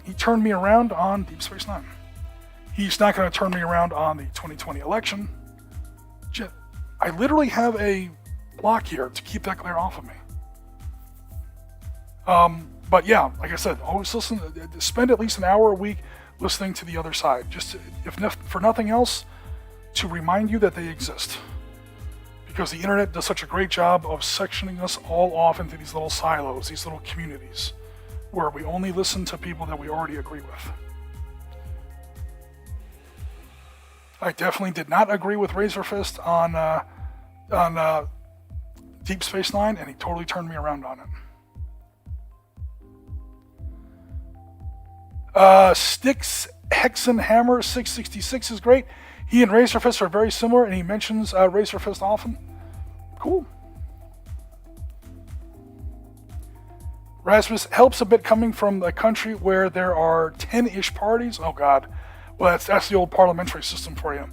He turned me around on Deep Space Nine. He's not going to turn me around on the 2020 election. I literally have a block here to keep that glare off of me. But yeah, like I said, always spend at least an hour a week listening to the other side, just for nothing else, to remind you that they exist. Because the internet does such a great job of sectioning us all off into these little silos, these little communities, where we only listen to people that we already agree with. I definitely did not agree with Razor Fist on Deep Space Nine, and he totally turned me around on it. Styx Hexenhammer 666 is great. He and Razor Fist are very similar, and he mentions Razor Fist often. Cool. Rasmus helps a bit coming from a country where there are 10-ish parties. Oh God. Well, that's the old parliamentary system for you.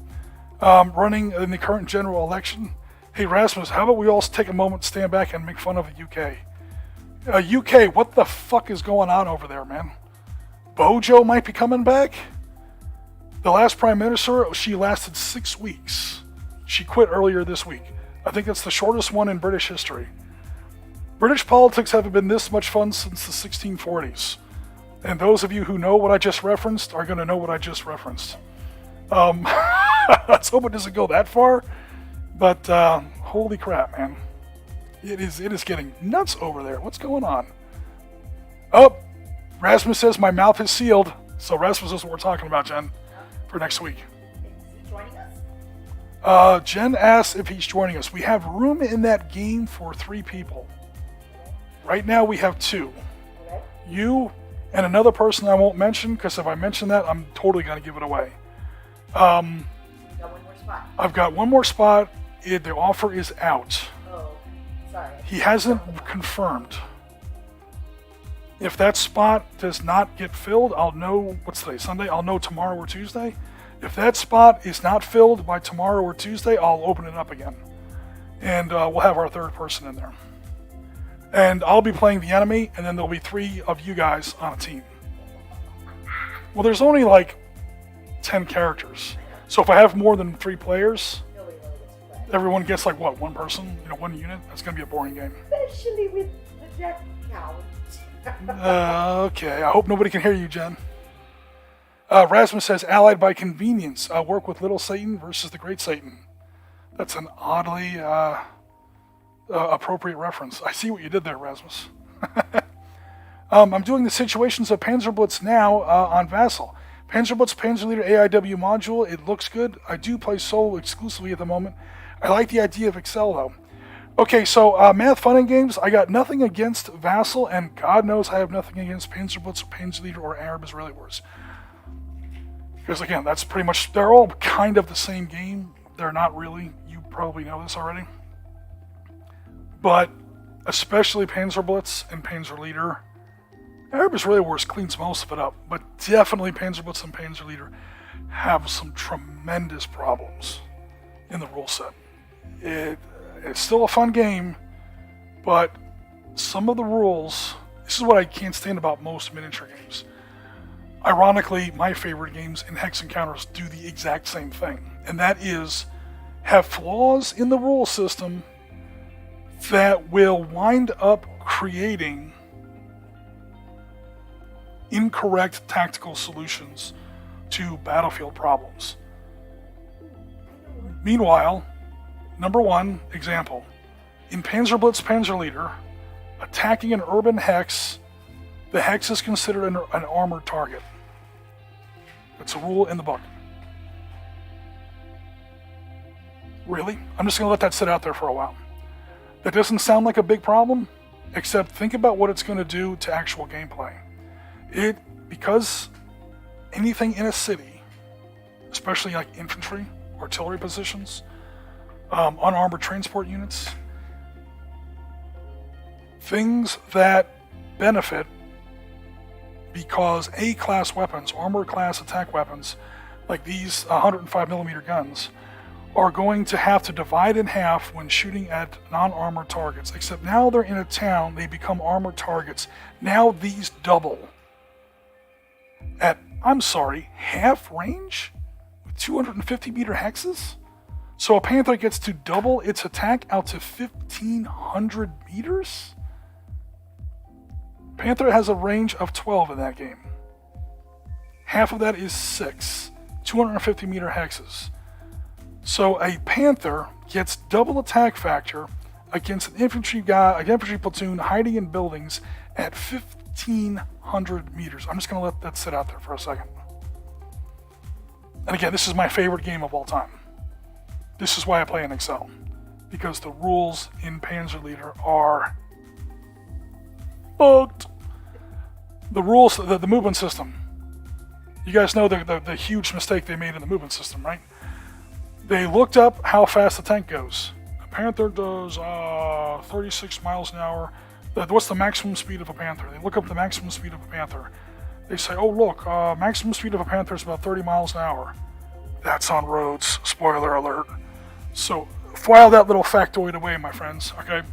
Running in the current general election. Hey Rasmus, how about we all take a moment, stand back, and make fun of the UK? UK, what the fuck is going on over there, man? Bojo might be coming back? The last Prime Minister, she lasted 6 weeks. She quit earlier this week. I think it's the shortest one in British history. British politics haven't been this much fun since the 1640s. And those of you who know what I just referenced are going to know what I just referenced. Let's hope it doesn't go that far. But holy crap, man. It is getting nuts over there. What's going on? Oh, Rasmus says my mouth is sealed. So Rasmus is what we're talking about, Jen, for next week. Is he joining us? Jen asks if he's joining us. We have room in that game for 3 people. Right now we have 2. Okay. You and another person I won't mention, because if I mention that, I'm totally going to give it away. Got one more spot. I've got one more spot. The offer is out. Oh, sorry. He hasn't confirmed. If that spot does not get filled, I'll know, what's today, Sunday? I'll know tomorrow or Tuesday. If that spot is not filled by tomorrow or Tuesday, I'll open it up again. And we'll have our 3rd person in there. And I'll be playing the enemy, and then there'll be 3 of you guys on a team. Well, there's only like 10 characters. So if I have more than 3 players, Nobody really gets to play. everyone gets like what, 1 person? 1 unit? That's going to be a boring game. Especially with the death count. Okay, I hope nobody can hear you, Jen. Rasmus says, allied by convenience, work with Little Satan versus the Great Satan. That's an oddly appropriate reference. I see what you did there, Rasmus. I'm doing the situations of Panzerblitz now on Vassal. Panzerblitz Panzer Leader AIW module, it looks good. I do play solo exclusively at the moment. I like the idea of Excel though. Okay, so math fun games, I got nothing against Vassal, and God knows I have nothing against Panzerblitz or Panzerleader or Arab Israeli Wars. Because again, that's pretty much, they're all kind of the same game. They're not really. You probably know this already. But especially Panzerblitz and Panzerleader, Arab Israeli Wars cleans most of it up, but definitely Panzerblitz and Panzerleader have some tremendous problems in the rule set. It's still a fun game, but some of the rules, this is what I can't stand about most miniature games. Ironically, my favorite games in Hex Encounters do the exact same thing, and that is have flaws in the rule system that will wind up creating incorrect tactical solutions to battlefield problems. Meanwhile, number one example, in Panzerblitz Panzerleader, attacking an urban hex, the hex is considered an armored target. That's a rule in the book. Really? I'm just going to let that sit out there for a while. That doesn't sound like a big problem, except think about what it's going to do to actual gameplay. Because anything in a city, especially like infantry, artillery positions, unarmored transport units, things that benefit because A-class weapons, armored class attack weapons, like these 105mm guns, are going to have to divide in half when shooting at non-armored targets. Except now they're in a town, they become armored targets. Now these double at, I'm sorry, half range with 250-meter hexes? So a Panther gets to double its attack out to 1,500 meters? Panther has a range of 12 in that game. Half of that is 6, 250-meter hexes. So a Panther gets double attack factor against an infantry platoon hiding in buildings at 1,500 meters. I'm just going to let that sit out there for a second. And again, this is my favorite game of all time. This is why I play in Excel. Because the rules in Panzerleader are bugged. The rules, the movement system. You guys know the huge mistake they made in the movement system, right? They looked up how fast the tank goes. A Panther does 36 miles an hour. What's the maximum speed of a Panther? They look up the maximum speed of a Panther. They say, oh look, maximum speed of a Panther is about 30 miles an hour. That's on roads, spoiler alert. So file that little factoid away, my friends, okay?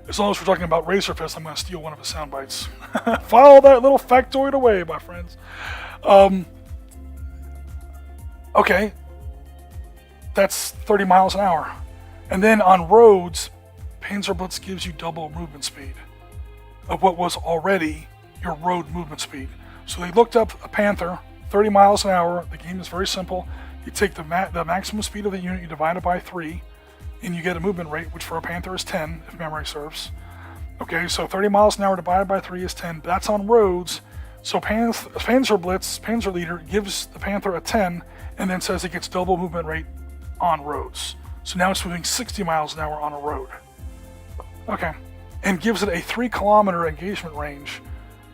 As long as we're talking about Razorfist, I'm going to steal one of his sound bites. File that little factoid away, my friends. Okay, that's 30 miles an hour. And then on roads, Panzerblitz gives you double movement speed of what was already your road movement speed. So they looked up a Panther, 30 miles an hour. The game is very simple. You take the maximum speed of the unit, you divide it by 3, and you get a movement rate, which for a Panther is 10, if memory serves. Okay, so 30 miles an hour divided by 3 is 10. That's on roads. So Panzerblitz, Panzerleader, gives the Panther a 10, and then says it gets double movement rate on roads. So now it's moving 60 miles an hour on a road. Okay, and gives it a 3-kilometer engagement range.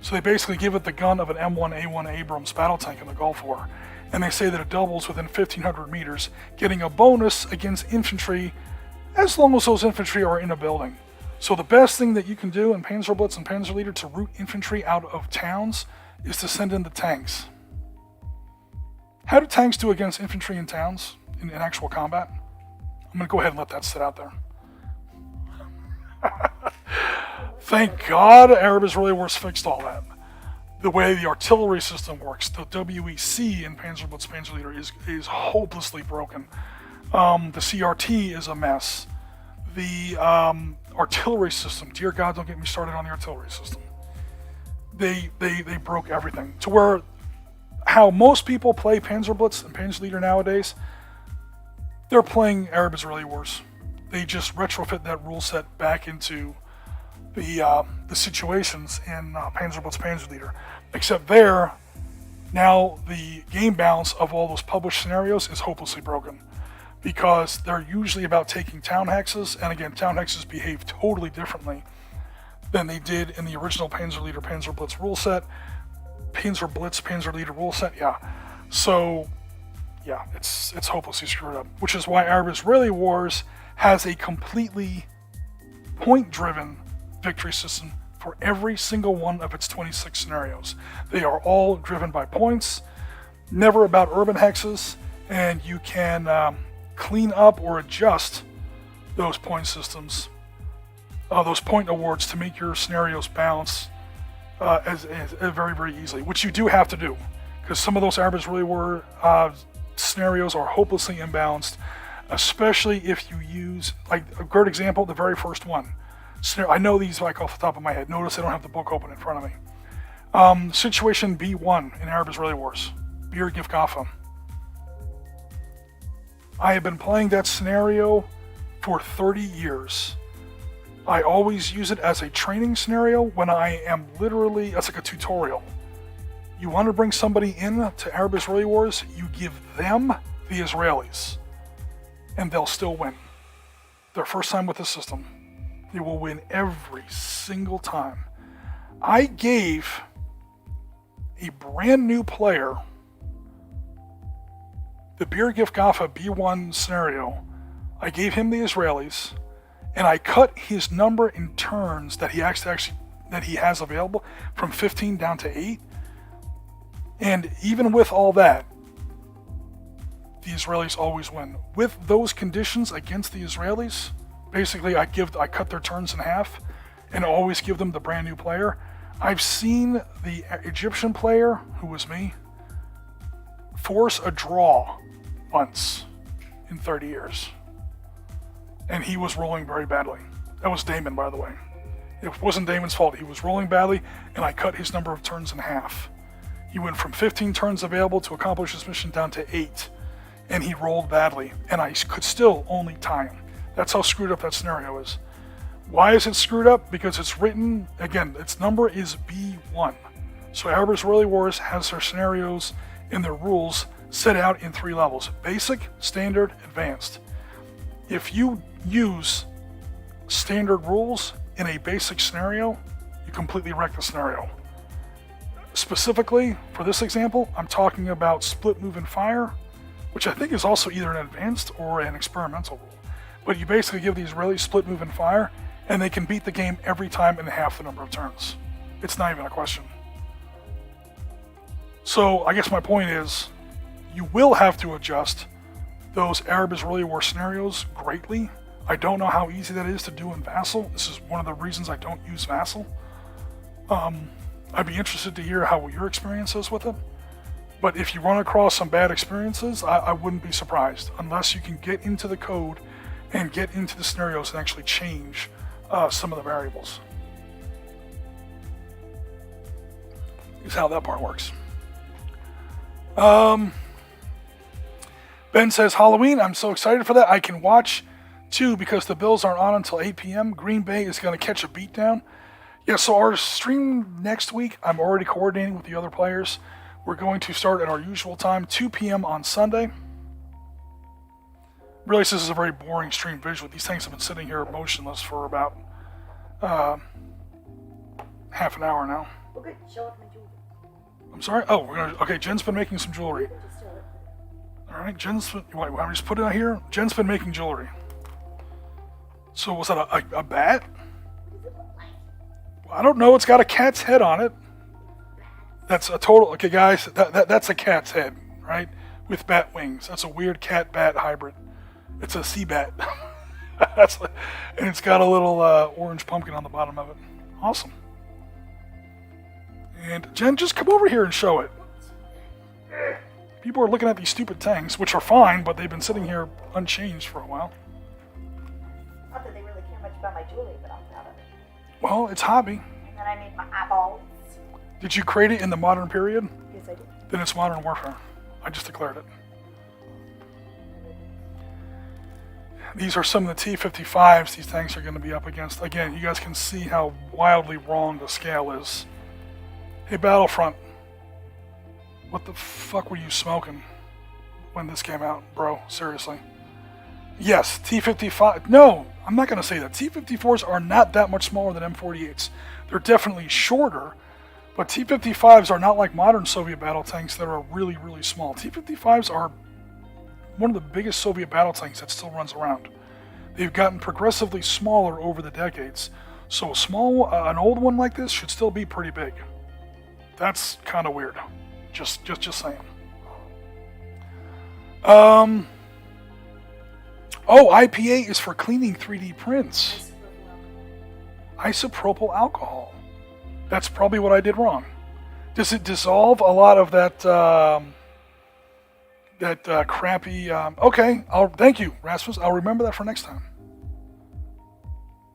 So they basically give it the gun of an M1A1 Abrams battle tank in the Gulf War. And they say that it doubles within 1,500 meters, getting a bonus against infantry as long as those infantry are in a building. So the best thing that you can do in Panzerblitz and Panzerleader to root infantry out of towns is to send in the tanks. How do tanks do against infantry in towns in actual combat? I'm going to go ahead and let that sit out there. Thank God Arab Israeli Wars fixed all that. The way the artillery system works, the WEC in Panzerblitz Panzerleader is hopelessly broken. The CRT is a mess. The artillery system, dear God, don't get me started on the artillery system. They broke everything. To where how most people play Panzerblitz and Panzerleader nowadays, they're playing Arab Israeli Wars. They just retrofit that rule set back into the situations in Panzerblitz Panzerleader. Except there, now the game balance of all those published scenarios is hopelessly broken. because they're usually about taking town hexes, and again, town hexes behave totally differently than they did in the original Panzerleader Panzer Blitz rule set. Panzer Blitz Panzerleader rule set, yeah. So, yeah, it's hopelessly screwed up, which is why Arab-Israeli Wars has a completely point-driven victory system for every single one of its 26 scenarios. They are all driven by points, never about urban hexes, and you can clean up or adjust those point systems, those point awards, to make your scenarios balance as very, very easily, which you do have to do, because some of those Arab-Israeli War scenarios are hopelessly imbalanced, especially if you use, like a great example, the very first one. I know these like off the top of my head. Notice I don't have the book open in front of me. Situation B1 in Arab-Israeli Wars, Bir Gifgafa. I have been playing that scenario for 30 years. I always use it as a training scenario when I am literally, as like a tutorial. You want to bring somebody in to Arab-Israeli Wars, you give them the Israelis, and they'll still win. Their first time with the system. They will win every single time. I gave a brand new player the Bir Gifgafa B1 scenario. I gave him the Israelis, and I cut his number in turns that he has available from 15 down to 8. And even with all that, the Israelis always win. With those conditions against the Israelis, basically I cut their turns in half and always give them the brand new player. I've seen the Egyptian player, who was me, force a draw once in 30 years. And he was rolling very badly. That was Damon, by the way. It wasn't Damon's fault. He was rolling badly, and I cut his number of turns in half. He went from 15 turns available to accomplish his mission down to 8, and he rolled badly, and I could still only tie him. That's how screwed up that scenario is. Why is it screwed up? Because it's written, again, its number is B1. So Arab-Israeli Wars has their scenarios and their rules set out in 3 levels: basic, standard, advanced. If you use standard rules in a basic scenario, you completely wreck the scenario. Specifically, for this example, I'm talking about split move and fire, which I think is also either an advanced or an experimental rule. But you basically give the Israelis split move and fire, and they can beat the game every time in half the number of turns. It's not even a question. So I guess my point is, you will have to adjust those Arab-Israeli War scenarios greatly. I don't know how easy that is to do in Vassal. This is one of the reasons I don't use Vassal. I'd be interested to hear how your experience is with it. But if you run across some bad experiences, I wouldn't be surprised, unless you can get into the code and get into the scenarios and actually change some of the variables. Is how that part works. Ben says, Halloween, I'm so excited for that. I can watch too because the Bills aren't on until 8 p.m. Green Bay is going to catch a beatdown. Yeah, so our stream next week, I'm already coordinating with the other players. We're going to start at our usual time, 2 p.m. on Sunday. Realize this is a very boring stream visual. These things have been sitting here motionless for about half an hour now. Okay, show off my jewelry. I'm sorry? Oh, okay, Jen's been making some jewelry. Alright, Jen's been, wait, let me just put it out here. Jen's been making jewelry. So was that a bat? I don't know, it's got a cat's head on it. That's a total, okay guys, that's a cat's head, right? With bat wings. That's a weird cat-bat hybrid. It's a sea bat. And it's got a little orange pumpkin on the bottom of it. Awesome. And Jen, just come over here and show it. People are looking at these stupid tanks, which are fine, but they've been sitting here unchanged for a while. Not that they really care much about my jewelry, but I'm proud of it. Well, it's hobby. And then I made my eyeballs. Did you create it in the modern period? Yes, I did. Then it's modern warfare. I just declared it. These are some of the T-55s these tanks are going to be up against. Again, you guys can see how wildly wrong the scale is. Hey, Battlefront. What the fuck were you smoking when this came out, bro? Seriously. Yes, T-55. No, I'm not going to say that. T-54s are not that much smaller than M48s. They're definitely shorter, but T-55s are not like modern Soviet battle tanks that are really, really small. T-55s are one of the biggest Soviet battle tanks that still runs around. They've gotten progressively smaller over the decades, so an old one like this should still be pretty big. That's kind of weird. Just saying. Oh, IPA is for cleaning 3D prints. Isopropyl alcohol. That's probably what I did wrong. Does it dissolve a lot of that crappy... okay, thank you, Rasmus. I'll remember that for next time.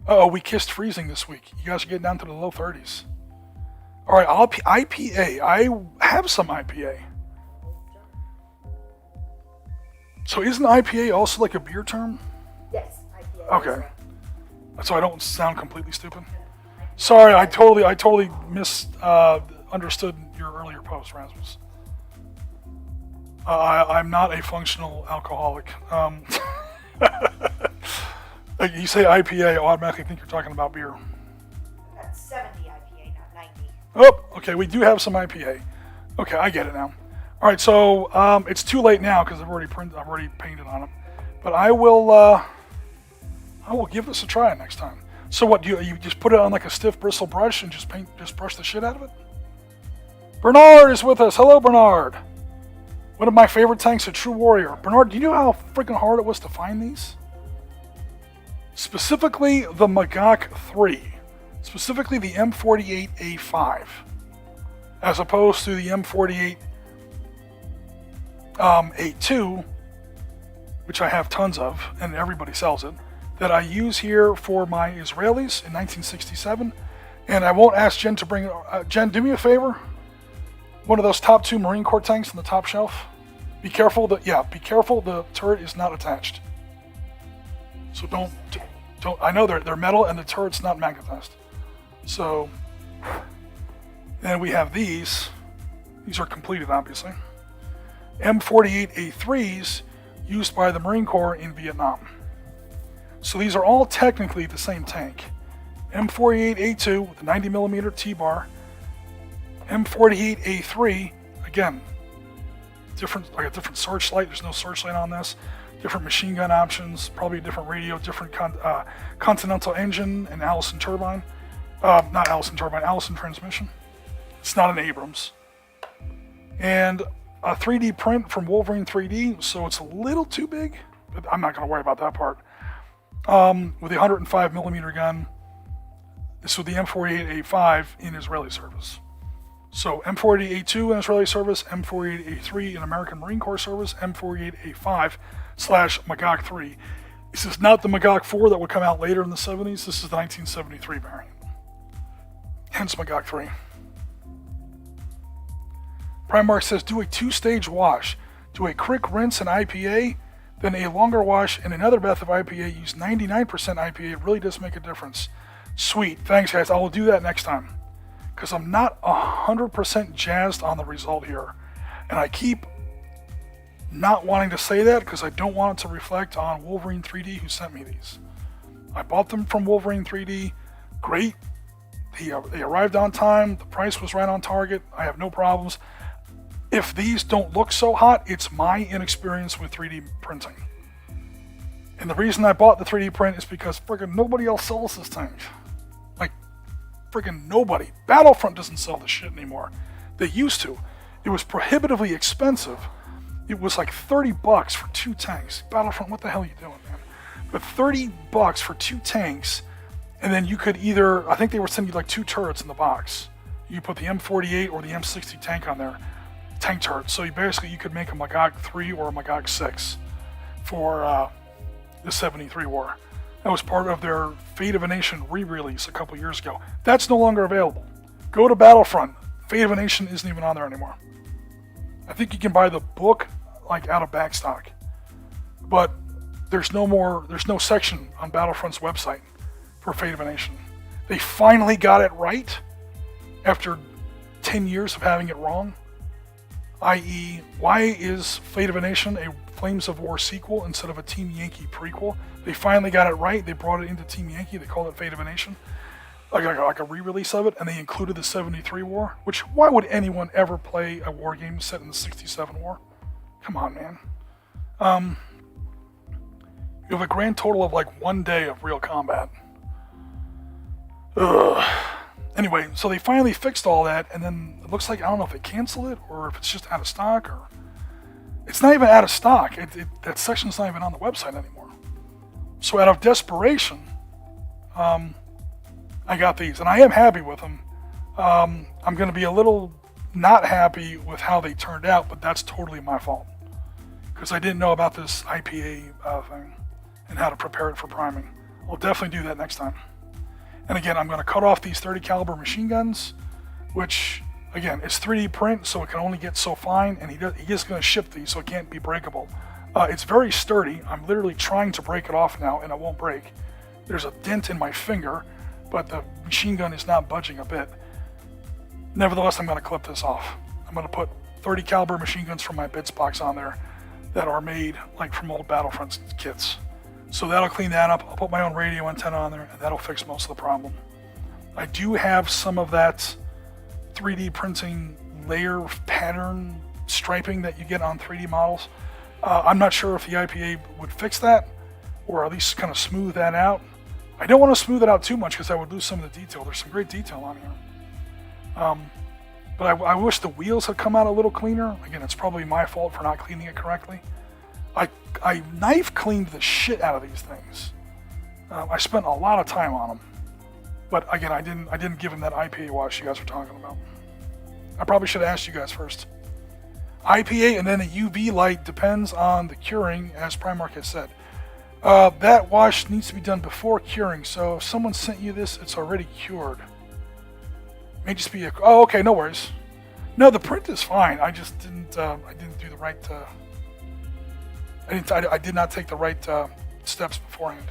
Uh-oh, we kissed freezing this week. You guys are getting down to the low 30s. All right, IPA. I have some IPA. So isn't IPA also like a beer term? Yes, IPA. Okay. So I don't sound completely stupid. Sorry, I totally misunderstood your earlier post, Rasmus. I'm not a functional alcoholic. Like you say IPA, I automatically think you're talking about beer. That's 70 IPA, not 90. Oh, okay, we do have some IPA. Okay, I get it now. All right, so it's too late now because I've already painted on them. But I will give this a try next time. So what, you just put it on like a stiff bristle brush and just brush the shit out of it? Bernard is with us. Hello, Bernard. One of my favorite tanks, a true warrior. Bernard, do you know how freaking hard it was to find these? Specifically the Magach 3. Specifically the M48A5. As opposed to the M48 A2, which I have tons of, and everybody sells it, that I use here for my Israelis in 1967. And I won't ask Jen to bring it. Jen, do me a favor. One of those top 2 Marine Corps tanks on the top shelf. Be careful. Be careful. The turret is not attached. So don't. I know they're metal and the turret's not magnetized. So, and we have these. These are completed, obviously. M48A3s used by the Marine Corps in Vietnam. So these are all technically the same tank. M48A2 with a 90mm T-bar. M48A3, again, like a different searchlight. There's no searchlight on this. Different machine gun options, probably a different radio, different Continental engine and Allison turbine. Not Allison turbine, Allison transmission. It's not an Abrams. And a 3D print from Wolverine 3D, so it's a little too big, but I'm not going to worry about that part. With a 105mm gun, this was the M48A5 in Israeli service. So M48A2 in Israeli service, M48A3 in American Marine Corps service, M48A5 / Magach 3. This is not the Magach 4 that would come out later in the 70s. This is the 1973 variant. Hence Magach 3. Primark says do a 2-stage wash. Do a quick rinse in IPA, then a longer wash and another bath of IPA. Use 99% IPA. It really does make a difference. Sweet. Thanks, guys. I will do that next time. Because I'm not 100% jazzed on the result here. And I keep not wanting to say that because I don't want it to reflect on Wolverine 3D who sent me these. I bought them from Wolverine 3D. Great. They arrived on time. The price was right on target. I have no problems. If these don't look so hot, it's my inexperience with 3D printing. And the reason I bought the 3D print is because friggin' nobody else sells this tank. Like, friggin' nobody. Battlefront doesn't sell this shit anymore. They used to. It was prohibitively expensive. It was like $30 for 2 tanks. Battlefront, what the hell are you doing, man? But $30 for 2 tanks, and then you could either, I think they were sending you like 2 turrets in the box. You put the M48 or the M60 tank on there. Tank turret. So you could make a Magach 3 or a Magach 6 for the 73 war. That was part of their Fate of a Nation re-release a couple years ago. That's no longer available. Go to Battlefront. Fate of a Nation isn't even on there anymore. I think you can buy the book like out of backstock. But there's no section on Battlefront's website for Fate of a Nation. They finally got it right after 10 years of having it wrong. i.e., why is Fate of a Nation a Flames of War sequel instead of a Team Yankee prequel? They finally got it right. They brought it into Team Yankee. They called it Fate of a Nation, like a re-release of it, and they included the 73 War, which, why would anyone ever play a war game set in the 67 War? Come on, man. You have a grand total of like 1 day of real combat. Ugh. Anyway, so they finally fixed all that, and then it looks like, I don't know if they canceled it or if it's just out of stock, or it's not even out of stock. That section's not even on the website anymore. So out of desperation, I got these, and I am happy with them. I'm going to be a little not happy with how they turned out, but that's totally my fault, because I didn't know about this IPA thing and how to prepare it for priming. I'll definitely do that next time. And again, I'm going to cut off these 30 caliber machine guns, which, again, it's 3D print, so it can only get so fine, and he is going to ship these, so it can't be breakable. It's very sturdy. I'm literally trying to break it off now, and it won't break. There's a dent in my finger, but the machine gun is not budging a bit. Nevertheless, I'm going to clip this off. I'm going to put 30 caliber machine guns from my bits box on there that are made like from old Battlefront kits. So that'll clean that up. I'll put my own radio antenna on there, and that'll fix most of the problem. I do have some of that 3D printing layer pattern striping that you get on 3D models. I'm not sure if the IPA would fix that, or at least kind of smooth that out. I don't want to smooth it out too much because I would lose some of the detail. There's some great detail on here. But I wish the wheels had come out a little cleaner. Again, it's probably my fault for not cleaning it correctly. I knife cleaned the shit out of these things. I spent a lot of time on them. But again, I didn't give them that IPA wash you guys were talking about. I probably should have asked you guys first. IPA and then a UV light depends on the curing, as Primark has said. That wash needs to be done before curing, so if someone sent you this, it's already cured. May just be oh, okay, no worries. No, the print is fine. I just didn't. I didn't do the right. I did not take the right steps beforehand.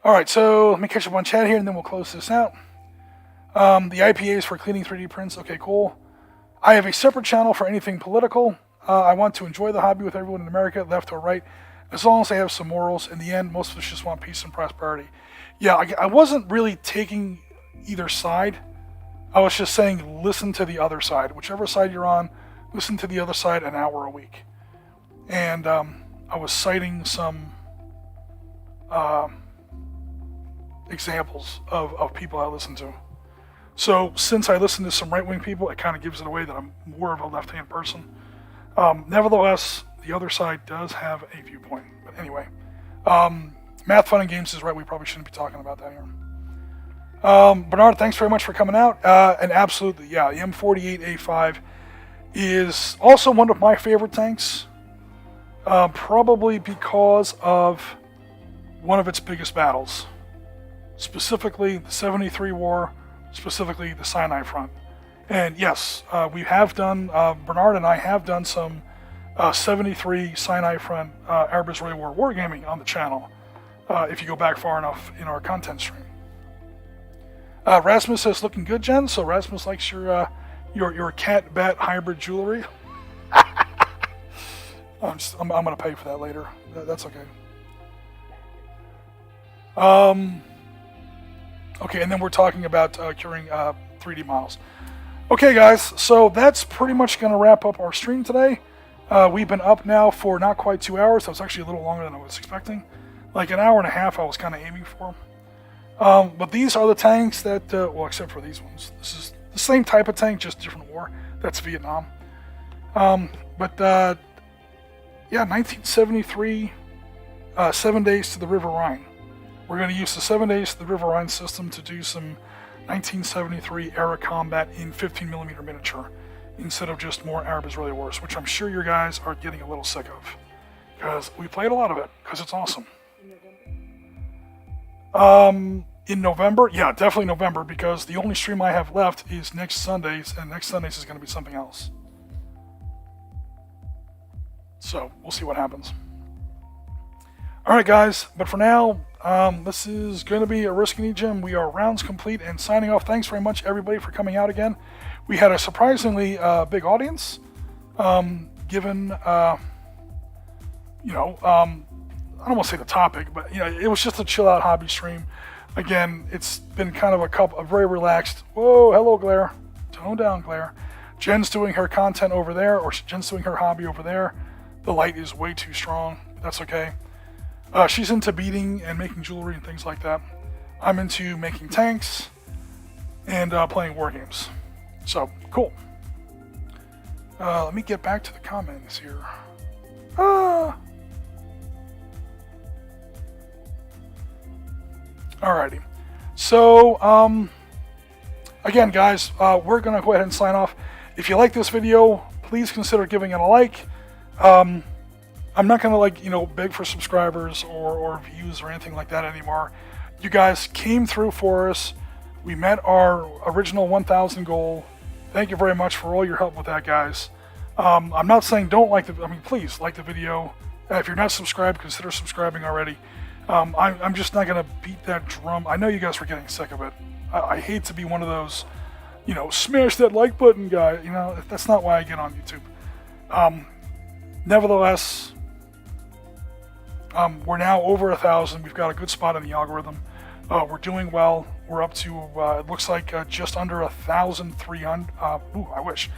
All right, so let me catch up on chat here, and then we'll close this out. The IPA is for cleaning 3D prints. Okay, cool. I have a separate channel for anything political. I want to enjoy the hobby with everyone in America, left or right, as long as they have some morals. In the end, most of us just want peace and prosperity. Yeah, I wasn't really taking either side. I was just saying, listen to the other side. Whichever side you're on, listen to the other side an hour a week. And I was citing some examples of people I listen to. So since I listen to some right-wing people, it kind of gives it away that I'm more of a left-hand person. Nevertheless, the other side does have a viewpoint. But anyway, Math, Fun, and Games is right. We probably shouldn't be talking about that here. Bernard, thanks very much for coming out. And absolutely, yeah, the M48A5 is also one of my favorite tanks. Probably because of one of its biggest battles. Specifically, the 73 War, specifically the Sinai Front. And yes, we have done, Bernard and I have done some 73 Sinai Front Arab-Israeli War wargaming on the channel, if you go back far enough in our content stream. Rasmus says, looking good, Jen. So Rasmus likes your cat-bat hybrid jewelry. I'm going to pay for that later. That's okay. Okay, and then we're talking about curing 3D models. Okay, guys, so that's pretty much going to wrap up our stream today. We've been up now for not quite 2 hours. That was actually a little longer than I was expecting. Like an hour and a half I was kind of aiming for. But these are the tanks that, well, except for these ones. This is the same type of tank, just different war. That's Vietnam. Yeah, 1973, 7 days to the River Rhine. We're going to use the 7 days to the River Rhine system to do some 1973 era combat in 15mm miniature, instead of just more Arab-Israeli wars, which I'm sure you guys are getting a little sick of, because we played a lot of it, because it's awesome. In November? Yeah, definitely November, because the only stream I have left is next Sundays, and next Sundays is going to be something else. So, we'll see what happens. Alright guys, but for now, this is going to be Oriskany Jim. We are rounds complete and signing off. Thanks very much everybody for coming out again. We had a surprisingly big audience, given, you know, I don't want to say the topic, but you know, it was just a chill out hobby stream. Again, it's been kind of a very relaxed. Whoa, hello, Glare. Tone down, Glare. Jen's doing her content over there, or Jen's doing her hobby over there. The light is way too strong. That's okay. She's into beading and making jewelry and things like that. I'm into making tanks and playing war games. So, cool. Let me get back to the comments here. Alrighty. So, again, guys, we're going to go ahead and sign off. If you like this video, please consider giving it a like. I'm not going to, like, you know, beg for subscribers or views or anything like that anymore. You guys came through for us. We met our original 1,000 goal. Thank you very much for all your help with that, guys. I'm not saying don't like the... I mean, please like the video. If you're not subscribed, consider subscribing already. I'm just not going to beat that drum. I know you guys were getting sick of it. I hate to be one of those, you know, smash that like button guy. You know, that's not why I get on YouTube. Nevertheless, we're now over 1,000. We've got a good spot in the algorithm. We're doing well. We're up to, it looks like just under 1,300, I wish,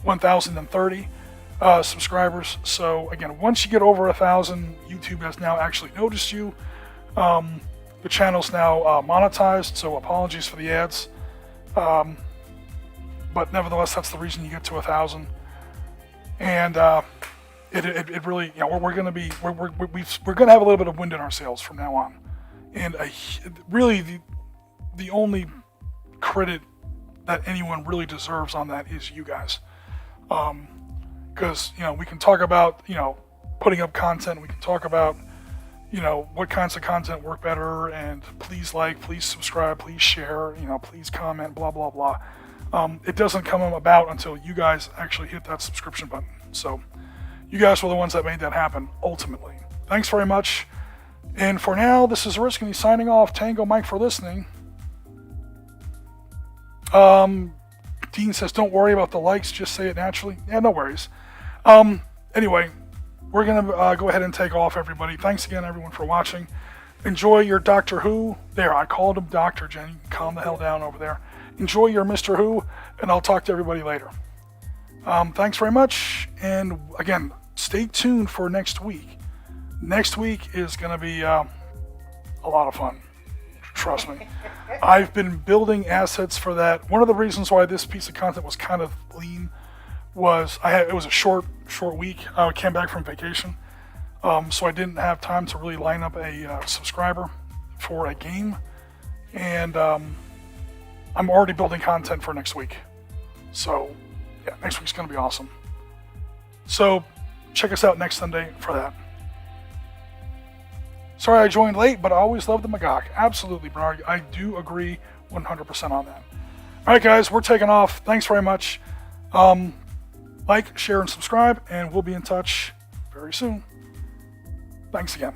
1,030 subscribers. So again, once you get over 1,000, YouTube has now actually noticed you. The channel's now monetized, so apologies for the ads. But nevertheless, that's the reason you get to 1,000. And it really, you know, we're going to be, we're going to have a little bit of wind in our sails from now on. And really, the only credit that anyone really deserves on that is you guys. Because, you know, we can talk about, you know, putting up content. We can talk about, you know, what kinds of content work better. And please like, please subscribe, please share, you know, please comment, blah, blah, blah. It doesn't come about until you guys actually hit that subscription button. So you guys were the ones that made that happen, ultimately. Thanks very much. And for now, this is Oriskany signing off. Tango Mike for listening. Dean says, don't worry about the likes, just say it naturally. Yeah, no worries. Anyway, we're going to go ahead and take off, everybody. Thanks again, everyone, for watching. Enjoy your Doctor Who. There, I called him Dr. Jen. You can calm the hell down over there. Enjoy your Mr. Who, and I'll talk to everybody later. Thanks very much. And again, stay tuned for next week. Next week is going to be a lot of fun. Trust me. I've been building assets for that. One of the reasons why this piece of content was kind of lean was it was a short week. I came back from vacation, so I didn't have time to really line up a subscriber for a game, and I'm already building content for next week. So yeah, next week's going to be awesome. So check us out next Sunday for that. Sorry I joined late, but I always love the Magach. Absolutely, Bernard. I do agree 100% on that. All right, guys, we're taking off. Thanks very much. Like, share, and subscribe, and we'll be in touch very soon. Thanks again.